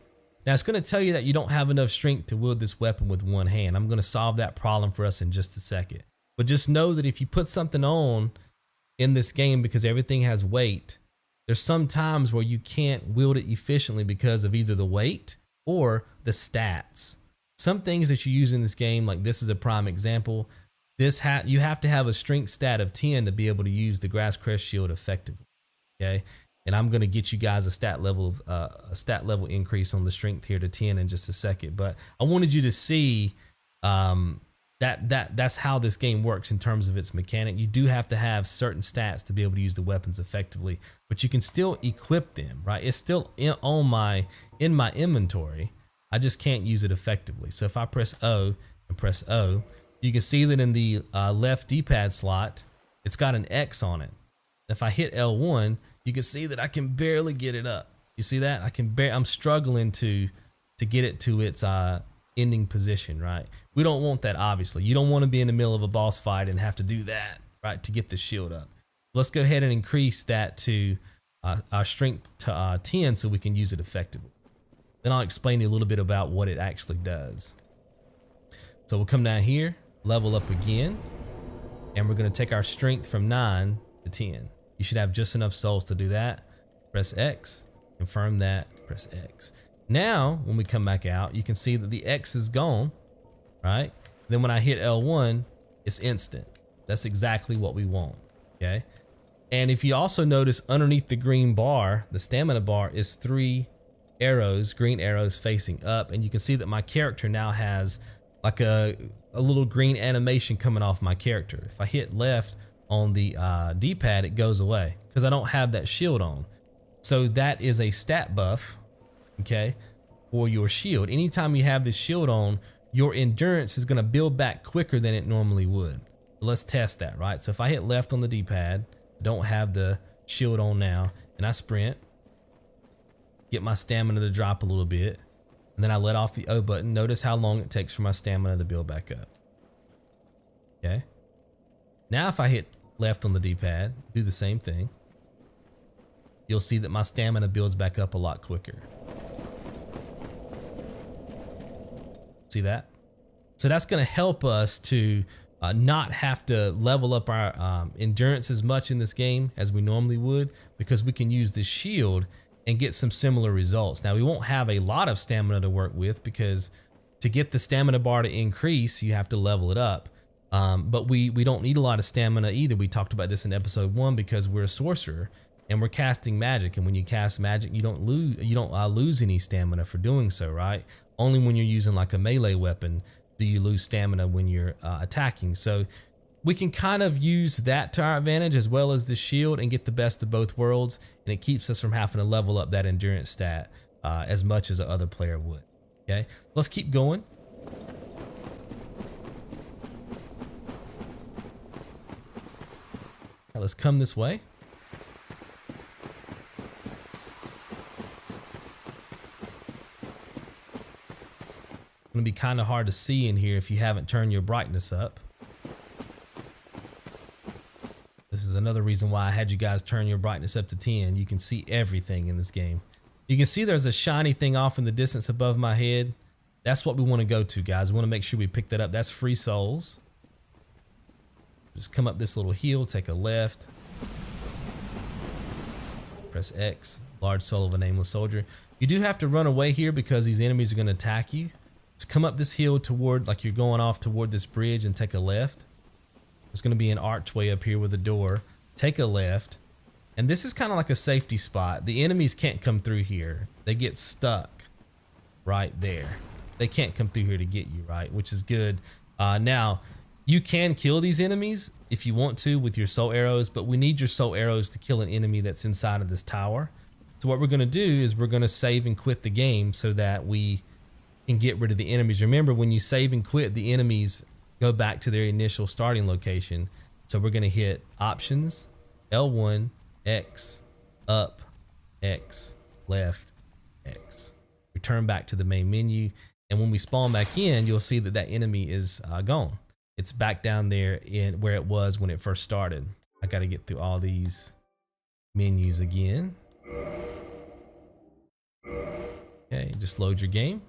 Now it's going to tell you that you don't have enough strength to wield this weapon with one hand. I'm going to solve that problem for us in just a second. But just know that if you put something on in this game, because everything has weight, there's some times where you can't wield it efficiently because of either the weight or the stats. Some things that you use in this game, like this is a prime example, you have to have a strength stat of 10 to be able to use the Crest Shield effectively, okay? And I'm going to get you guys a stat level increase on the strength here to 10 in just a second. But I wanted you to see that's how this game works in terms of its mechanic. You do have to have certain stats to be able to use the weapons effectively, but you can still equip them, right? It's still in my inventory. I just can't use it effectively. So if I press O and press O, you can see that in the left D-pad slot, it's got an X on it. If I hit L1, you can see that I can barely get it up. You see that? I'm struggling to get it to its ending position, right? We don't want that, obviously. You don't want to be in the middle of a boss fight and have to do that, right, to get the shield up. Let's go ahead and increase that to our strength to 10 so we can use it effectively. Then I'll explain to you a little bit about what it actually does. So we'll come down here, level up again, and we're going to take our strength from 9 to 10. You should have just enough souls to do that. Press X, confirm that, press X. Now, when we come back out, you can see that the X is gone, right? Then when I hit L1, it's instant. That's exactly what we want, okay? And if you also notice underneath the green bar, the stamina bar is 3 arrows, green arrows facing up. And you can see that my character now has like a little green animation coming off my character. If I hit left on the D-pad, it goes away because I don't have that shield on. So that is a stat buff, okay, for your shield. Anytime you have this shield on, your endurance is going to build back quicker than it normally would. Let's test that, right? So if I hit left on the D-pad, I don't have the shield on now, and I sprint, get my stamina to drop a little bit, and then I let off the O button. Notice how long it takes for my stamina to build back up. Okay. Now if I hit left on the D-pad, do the same thing, you'll see that my stamina builds back up a lot quicker. See that? So that's going to help us to not have to level up our endurance as much in this game as we normally would, because we can use this shield and get some similar results. Now we won't have a lot of stamina to work with, because to get the stamina bar to increase, you have to level it up. But we don't need a lot of stamina either. We talked about this in episode 1, because we're a sorcerer and we're casting magic, and when you cast magic, you don't lose any stamina for doing so, right? Only when you're using like a melee weapon do you lose stamina when you're attacking. So we can kind of use that to our advantage as well as the shield and get the best of both worlds, and it keeps us from having to level up that endurance stat as much as the other player would. Okay, let's keep going. Now let's come this way. It's gonna be kind of hard to see in here if you haven't turned your brightness up. This is another reason why I had you guys turn your brightness up to 10. You can see everything in this game. You can see there's a shiny thing off in the distance above my head. That's what we want to go to, guys. We want to make sure we pick that up. That's free souls. Just come up this little hill, take a left. Press X, large soul of a nameless soldier. You do have to run away here because these enemies are going to attack you. Just come up this hill toward, like you're going off toward this bridge, and take a left. There's going to be an archway up here with a door. Take a left. And this is kind of like a safety spot. The enemies can't come through here. They get stuck right there. They can't come through here to get you, right? Which is good. Now, you can kill these enemies if you want to with your soul arrows, but we need your soul arrows to kill an enemy that's inside of this tower. So what we're going to do is we're going to save and quit the game so that we can get rid of the enemies. Remember, when you save and quit, the enemies go back to their initial starting location. So we're going to hit Options, L1, X, up, X, left, X. Return back to the main menu, and when we spawn back in, you'll see that that enemy is gone. It's back down there in where it was when it first started. I got to get through all these menus again. Okay, just load your game.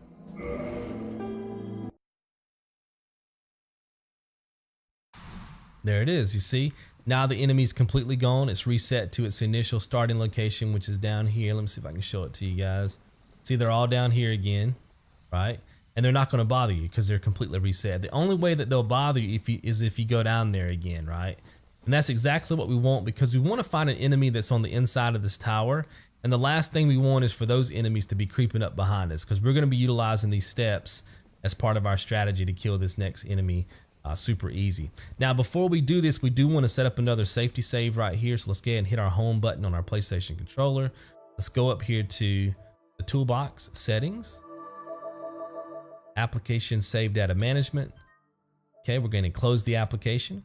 There it is. You see, now the enemy's completely gone. It's reset to its initial starting location, which is down here. Let me see if I can show it to you guys. See, they're all down here again, right? And they're not going to bother you because they're completely reset. The only way that they'll bother you is if you go down there again, right? And that's exactly what we want, because we want to find an enemy that's on the inside of this tower. And the last thing we want is for those enemies to be creeping up behind us, because we're going to be utilizing these steps as part of our strategy to kill this next enemy super easy. Now, before we do this, we do want to set up another safety save right here. So let's go ahead and hit our home button on our PlayStation controller. Let's go up here to the toolbox, settings, application save data management. Okay, we're going to close the application.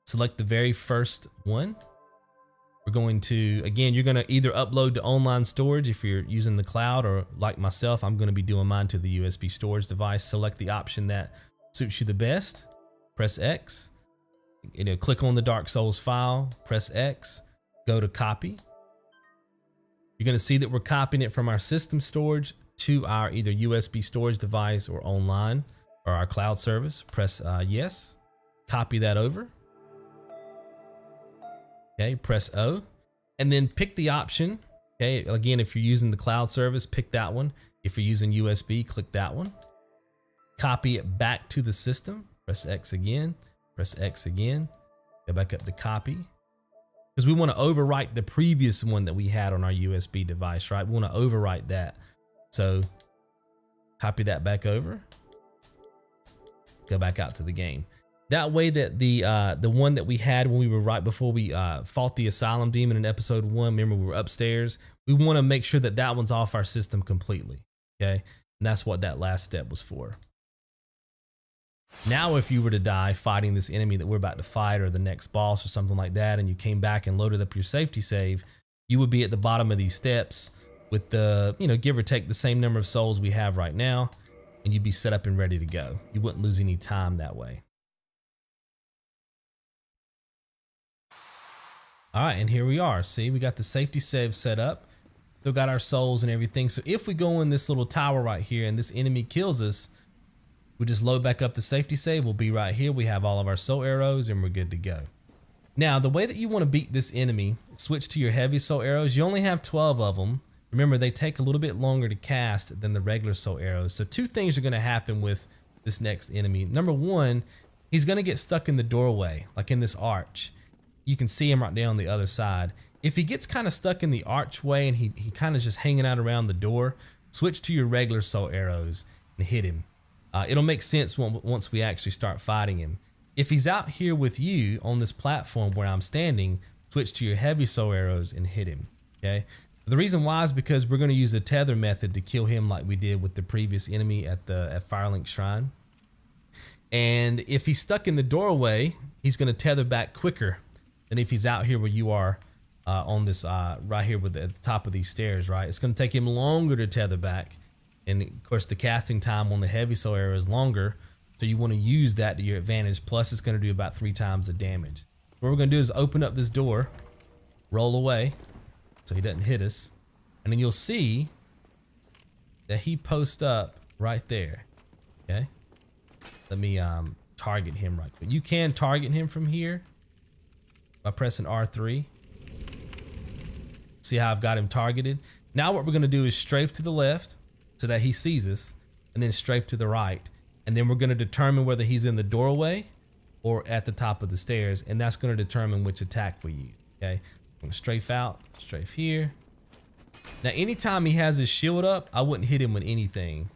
Select the very first one. We're going to, again, you're going to either upload to online storage if you're using the cloud, or like myself, I'm going to be doing mine to the USB storage device. Select the option that suits you the best. Press X. Click on the Dark Souls file. Press X. Go to copy. You're going to see that we're copying it from our system storage to our either USB storage device or online or our cloud service. Press yes. Copy that over. Okay, press O, and then pick the option. Okay, again, if you're using the cloud service, pick that one. If you're using USB, click that one. Copy it back to the system. Press X again. Press X again. Go back up to copy, because we want to overwrite the previous one that we had on our USB device, right? We want to overwrite that. So copy that back over. Go back out to the game. That way that the one that we had when we were right before we fought the Asylum Demon in episode 1, remember we were upstairs, we want to make sure that that one's off our system completely, okay? And that's what that last step was for. Now if you were to die fighting this enemy that we're about to fight, or the next boss or something like that, and you came back and loaded up your safety save, you would be at the bottom of these steps with the, you know, give or take the same number of souls we have right now, and you'd be set up and ready to go. You wouldn't lose any time that way. All right, and here we are. See, we got the safety save set up. Still got our souls and everything. So if we go in this little tower right here and this enemy kills us, we just load back up the safety save. We'll be right here. We have all of our soul arrows and we're good to go. Now, the way that you want to beat this enemy, switch to your heavy soul arrows. You only have 12 of them. Remember, they take a little bit longer to cast than the regular soul arrows. So two things are going to happen with this next enemy. Number one, he's going to get stuck in the doorway, like in this arch. You can see him right there on the other side. If he gets kind of stuck in the archway and he kind of just hanging out around the door, switch to your regular soul arrows and hit him. It'll make sense once we actually start fighting him. If he's out here with you on this platform where I'm standing, switch to your heavy soul arrows and hit him, okay? The reason why is because we're going to use a tether method to kill him like we did with the previous enemy at Firelink Shrine. And if he's stuck in the doorway, he's going to tether back quicker than if he's out here where you are on this right here at the top of these stairs, right? It's going to take him longer to tether back. And of course, the casting time on the heavy soul arrow is longer. So you want to use that to your advantage. Plus, it's going to do about 3 times the damage. What we're going to do is open up this door, roll away so he doesn't hit us. And then you'll see that he posts up right there. Okay. Let me target him right quick. You can target him from here by pressing R3. See how I've got him targeted? Now what we're going to do is strafe to the left so that he sees us, and then strafe to the right. And then we're going to determine whether he's in the doorway or at the top of the stairs, and that's going to determine which attack we use. Okay, I'm going to strafe out, strafe here. Now anytime he has his shield up, I wouldn't hit him with anything.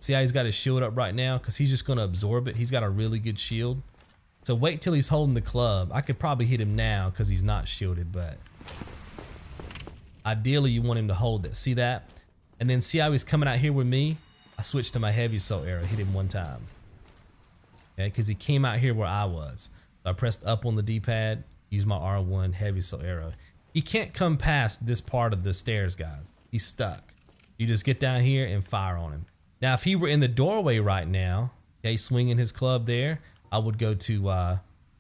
See how he's got his shield up right now? Because he's just going to absorb it. He's got a really good shield. So wait till he's holding the club. I could probably hit him now because he's not shielded, but ideally you want him to hold it. See that? And then see how he's coming out here with me? I switched to my heavy soul arrow, hit him 1 time. Okay, because he came out here where I was. So I pressed up on the D-pad, used my R1 heavy soul arrow. He can't come past this part of the stairs, guys. He's stuck. You just get down here and fire on him. Now, if he were in the doorway right now, okay, swinging his club there, I would go to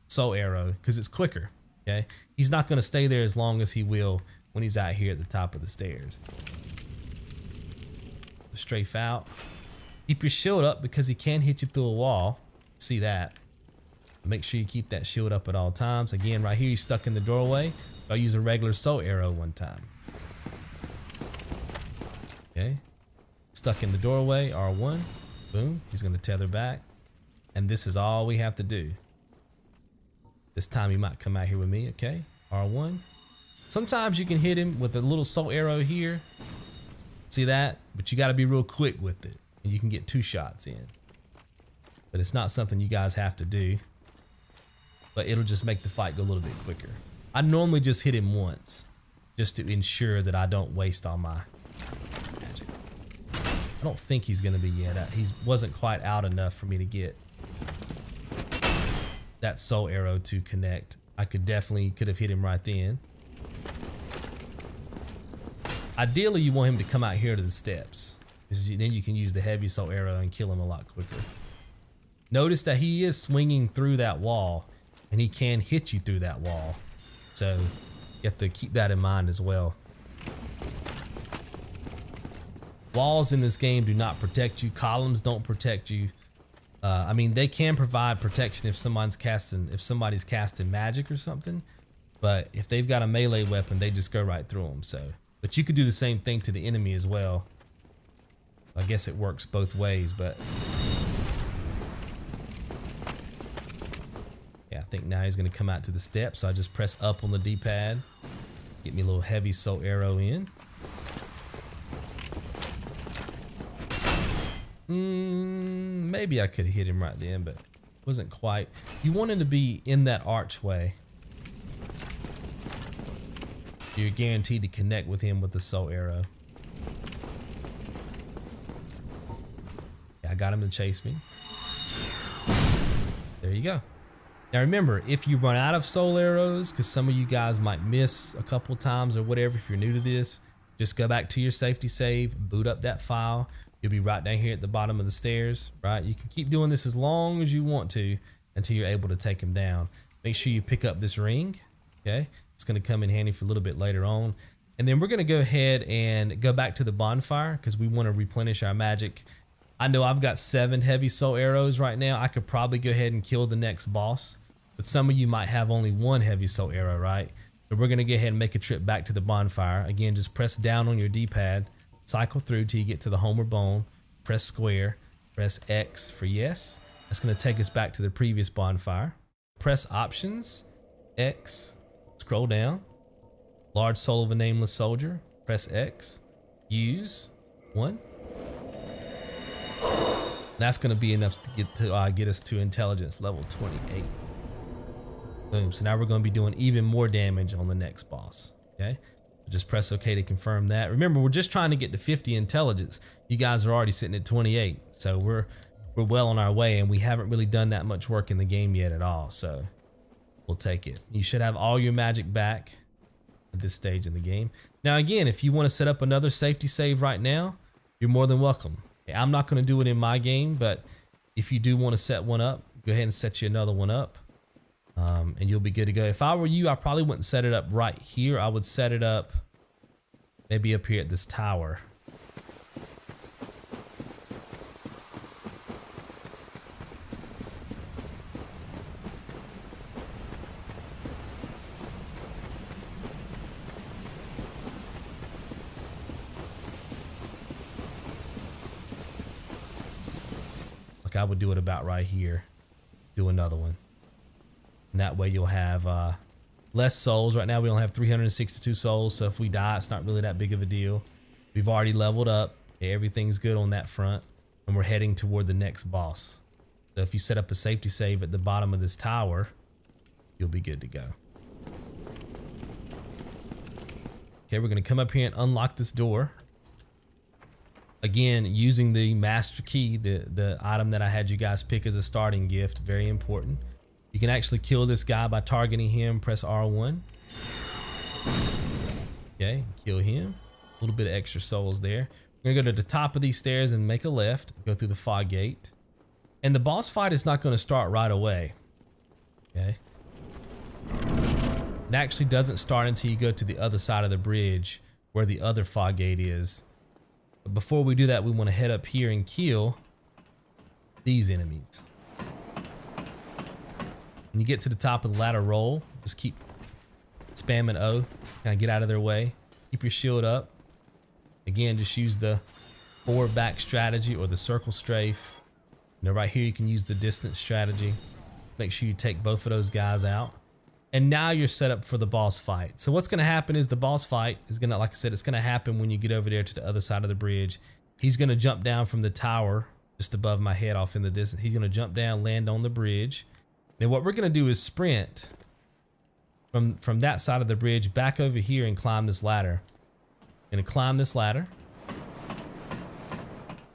soul arrow because it's quicker. Okay, he's not going to stay there as long as he will when he's out here at the top of the stairs. Strafe out. Keep your shield up because he can hit you through a wall. See that? Make sure you keep that shield up at all times. Again, right here, he's stuck in the doorway. I'll use a regular soul arrow 1 time. Okay. Stuck in the doorway, R1. Boom. He's going to tether back. And this is all we have to do. This time he might come out here with me. Okay. R1. Sometimes you can hit him with a little soul arrow here. See that? But you got to be real quick with it. And you can get 2 shots in. But it's not something you guys have to do. But it'll just make the fight go a little bit quicker. I normally just hit him once. Just to ensure that I don't waste all my magic. I don't think he's going to be yet. He wasn't quite out enough for me to get that soul arrow to connect. I could have hit him right then. Ideally, you want him to come out here to the steps. Then you can use the heavy soul arrow and kill him a lot quicker. Notice that he is swinging through that wall, and he can hit you through that wall. So you have to keep that in mind as well. Walls in this game do not protect you. Columns don't protect you. I mean, they can provide protection if somebody's casting magic or something. But if they've got a melee weapon, they just go right through them. So. But you could do the same thing to the enemy as well. I guess it works both ways, but yeah, I think now he's going to come out to the steps. So I just press up on the D-pad, get me a little heavy soul arrow in. Maybe I could have hit him right then, but wasn't quite. You want him to be in that archway. You're guaranteed to connect with him with the soul arrow. Yeah, I got him to chase me. There you go. Now remember, if you run out of soul arrows, because some of you guys might miss a couple times or whatever, if you're new to this, Just go back to your safety save, boot up that file. You'll be right down here at the bottom of the stairs, right? You can keep doing this as long as you want to until you're able to take him down. Make sure you pick up this ring, okay? It's gonna come in handy for a little bit later on. And then we're gonna go ahead and go back to the bonfire because we wanna replenish our magic. I know I've got 7 heavy soul arrows right now. I could probably go ahead and kill the next boss, but some of you might have only 1 heavy soul arrow, right? So we're gonna go ahead and make a trip back to the bonfire. Again, just press down on your D-pad, cycle through till you get to the Homeward Bone, press square, press X for yes. That's gonna take us back to the previous bonfire. Press options, X, scroll down, large soul of a nameless soldier, press X, use 1. That's gonna be enough to get us to intelligence level 28. Boom, so now we're gonna be doing even more damage on the next boss, okay? Just press OK to confirm that. Remember, we're just trying to get to 50 intelligence. You guys are already sitting at 28, so we're well on our way, and we haven't really done that much work in the game yet at all, so we'll take it. You should have all your magic back at this stage in the game. Now again, if you want to set up another safety save right now, you're more than welcome. I'm not going to do it in my game, but if you do want to set one up, go ahead and set you another one up, and you'll be good to go. If I were you, I probably wouldn't set it up right here. I would set it up maybe up here at this tower. I would do it about right here. Do another one. And that way you'll have less souls. Right now we only have 362 souls, so if we die, it's not really that big of a deal. We've already leveled up. Okay, everything's good on that front, and we're heading toward the next boss. So if you set up a safety save at the bottom of this tower, you'll be good to go. Okay, we're gonna come up here and unlock this door. Again, using the master key, the item that I had you guys pick as a starting gift, very important. You can actually kill this guy by targeting him, press R1. Okay, kill him. A little bit of extra souls there. We're gonna go to the top of these stairs and make a left, go through the fog gate. And the boss fight is not gonna start right away, okay? It actually doesn't start until you go to the other side of the bridge where the other fog gate is. But before we do that, we want to head up here and kill these enemies. When you get to the top of the ladder roll, just keep spamming O, kind of get out of their way. Keep your shield up. Again, just use the forward back strategy or the circle strafe. Now right here you can use the distance strategy. Make sure you take both of those guys out. And now you're set up for the boss fight. So what's gonna happen is the boss fight is gonna, like I said, it's gonna happen when you get over there to the other side of the bridge. He's gonna jump down from the tower just above my head off in the distance. He's gonna jump down, land on the bridge. Now what we're gonna do is sprint from that side of the bridge back over here and climb this ladder. Gonna climb this ladder.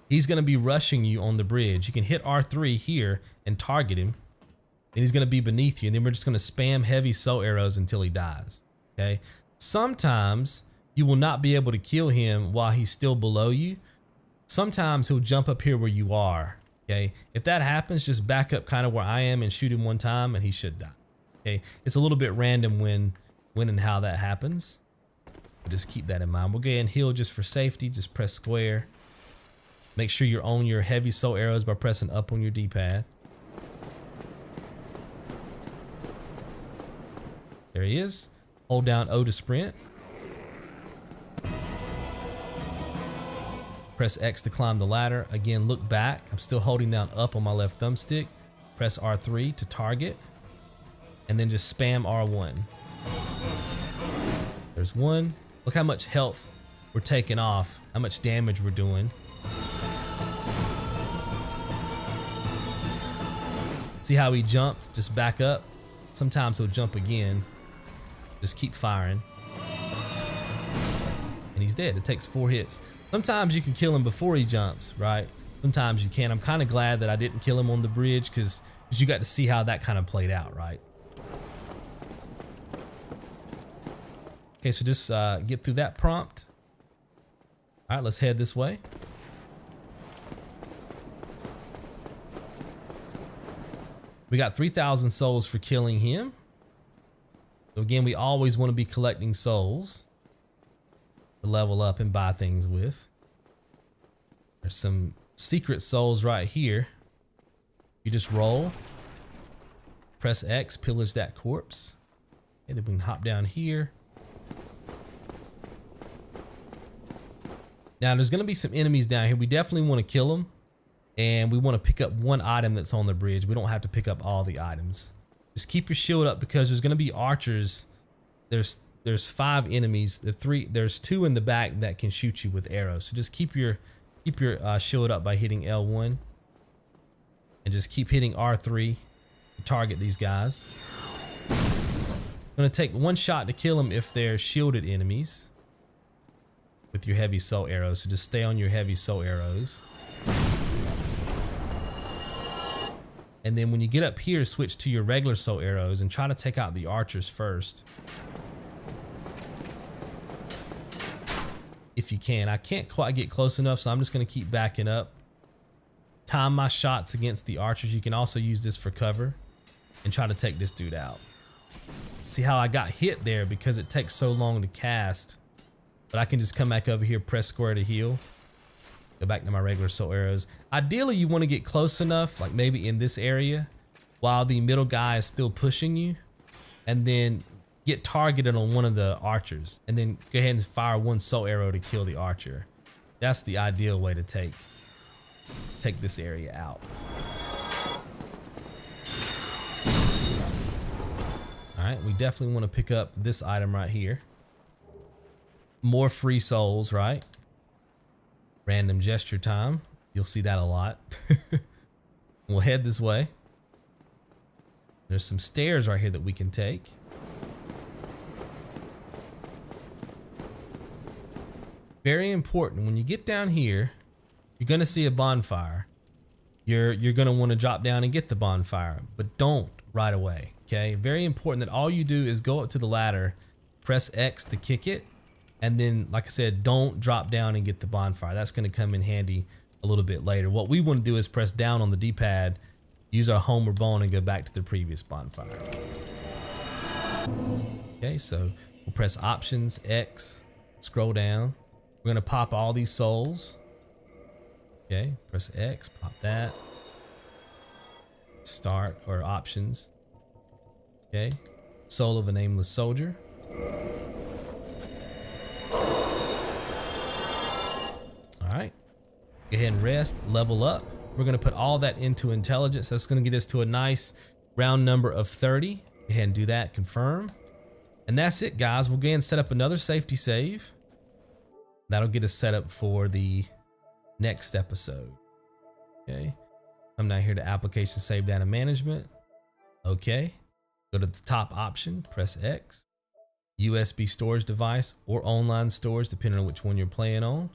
He's gonna be rushing you on the bridge. You can hit R3 here and target him. And he's gonna be beneath you, and then we're just gonna spam heavy soul arrows until he dies, okay? Sometimes you will not be able to kill him while he's still below you. Sometimes he'll jump up here where you are, okay? If that happens, just back up kind of where I am and shoot him one time and he should die, okay? It's a little bit random when and how that happens, but just keep that in mind. We'll go ahead and heal just for safety. Just press square. Make sure you're on your heavy soul arrows by pressing up on your D-pad. There he is. Hold down O to sprint. Press X to climb the ladder. Again, look back. I'm still holding down up on my left thumbstick. Press R3 to target. And then just spam R1. There's one. Look how much health we're taking off. How much damage we're doing. See how he jumped? Just back up. Sometimes he'll jump again. Just keep firing. And he's dead. It takes 4 hits. Sometimes you can kill him before he jumps, right? Sometimes you can't. I'm kind of glad that I didn't kill him on the bridge because you got to see how that kind of played out, right? Okay, so just get through that prompt. All right, let's head this way. We got 3,000 souls for killing him. So again, we always want to be collecting souls to level up and buy things with. There's some secret souls right here. You just roll, press X, pillage that corpse. And then we can hop down here. Now there's gonna be some enemies down here. We definitely want to kill them. And we want to pick up one item that's on the bridge. We don't have to pick up all the items. Just keep your shield up because there's gonna be archers. There's 5 enemies. There's 2 in the back that can shoot you with arrows. So just keep your shield up by hitting L1. And just keep hitting R3 to target these guys. Gonna take 1 shot to kill them if they're shielded enemies with your heavy soul arrows. So just stay on your heavy soul arrows. And then when you get up here, switch to your regular soul arrows and try to take out the archers first. If you can. I can't quite get close enough, so I'm just gonna keep backing up. Time my shots against the archers. You can also use this for cover and try to take this dude out. See how I got hit there because it takes so long to cast, but I can just come back over here, press square to heal, go back to my regular soul arrows. Ideally, you want to get close enough, like maybe in this area, while the middle guy is still pushing you, and then get targeted on one of the archers, and then go ahead and fire 1 soul arrow to kill the archer. That's the ideal way to take this area out. All right, we definitely want to pick up this item right here. More free souls, right? Random gesture time. You'll see that a lot. We'll head this way. There's some stairs right here that we can take. Very important, when you get down here, you're gonna see a bonfire. You're gonna want to drop down and get the bonfire, but don't right away. Okay, very important that all you do is go up to the ladder, press X to kick it, and then, like I said, don't drop down and get the bonfire. That's gonna come in handy a little bit later. What we want to do is press down on the D-pad, use our Homeward bone, and go back to the previous bonfire. Okay, so we'll press Options, X, scroll down. We're gonna pop all these souls. Okay, press X, pop that. Start or Options. Okay, Soul of a Nameless Soldier. All right, go ahead and rest, level up. We're gonna put all that into intelligence. That's gonna get us to a nice round number of 30. Go ahead and do that, confirm. And that's it, guys. We'll go ahead and set up another safety save. That'll get us set up for the next episode. Okay, come down here to Application Save Data Management. Okay, go to the top option, press X. USB storage device or online storage, depending on which one you're playing on.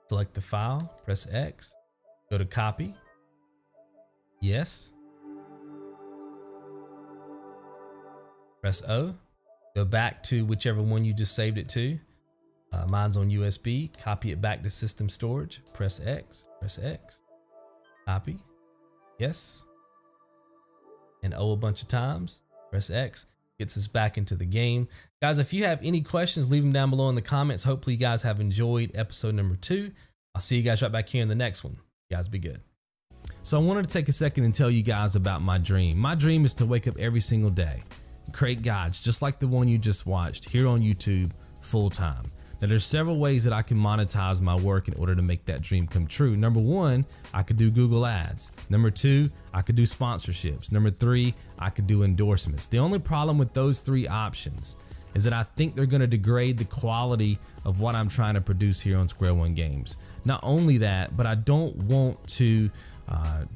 Select the file, press X. Go to copy. Yes. Press O. Go back to whichever one you just saved it to. Mine's on USB. Copy it back to system storage. Press X. Press X. Copy. Yes. And O a bunch of times. Press X. Gets us back into the game. Guys, if you have any questions, leave them down below in the comments. Hopefully you guys have enjoyed episode number 2. I'll see you guys right back here in the next one. You guys be good. So I wanted to take a second and tell you guys about my dream. My dream is to wake up every single day and create guides just like the one you just watched here on YouTube full time. Now there's several ways that I can monetize my work in order to make that dream come true. Number 1, I could do Google Ads. Number 2, I could do sponsorships. Number 3, I could do endorsements. The only problem with those 3 options is that I think they're going to degrade the quality of what I'm trying to produce here on Square One Games. Not only that, but I don't want to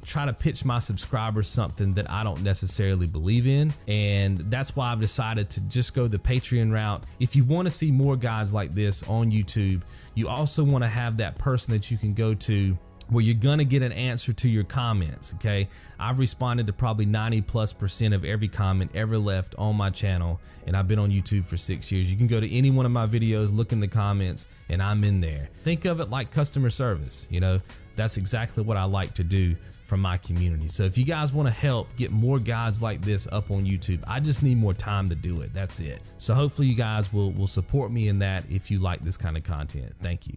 try to pitch my subscribers something that I don't necessarily believe in, and that's why I've decided to just go the Patreon route. If you want to see more guides like this on YouTube, you also want to have that person that you can go to where you're gonna get an answer to your comments, okay? I've responded to probably 90+% of every comment ever left on my channel, and I've been on YouTube for 6 years. You can go to any one of my videos, look in the comments, and I'm in there. Think of it like customer service, you know? That's exactly what I like to do from my community. So if you guys wanna help get more guides like this up on YouTube, I just need more time to do it, that's it. So hopefully you guys will support me in that if you like this kind of content. Thank you.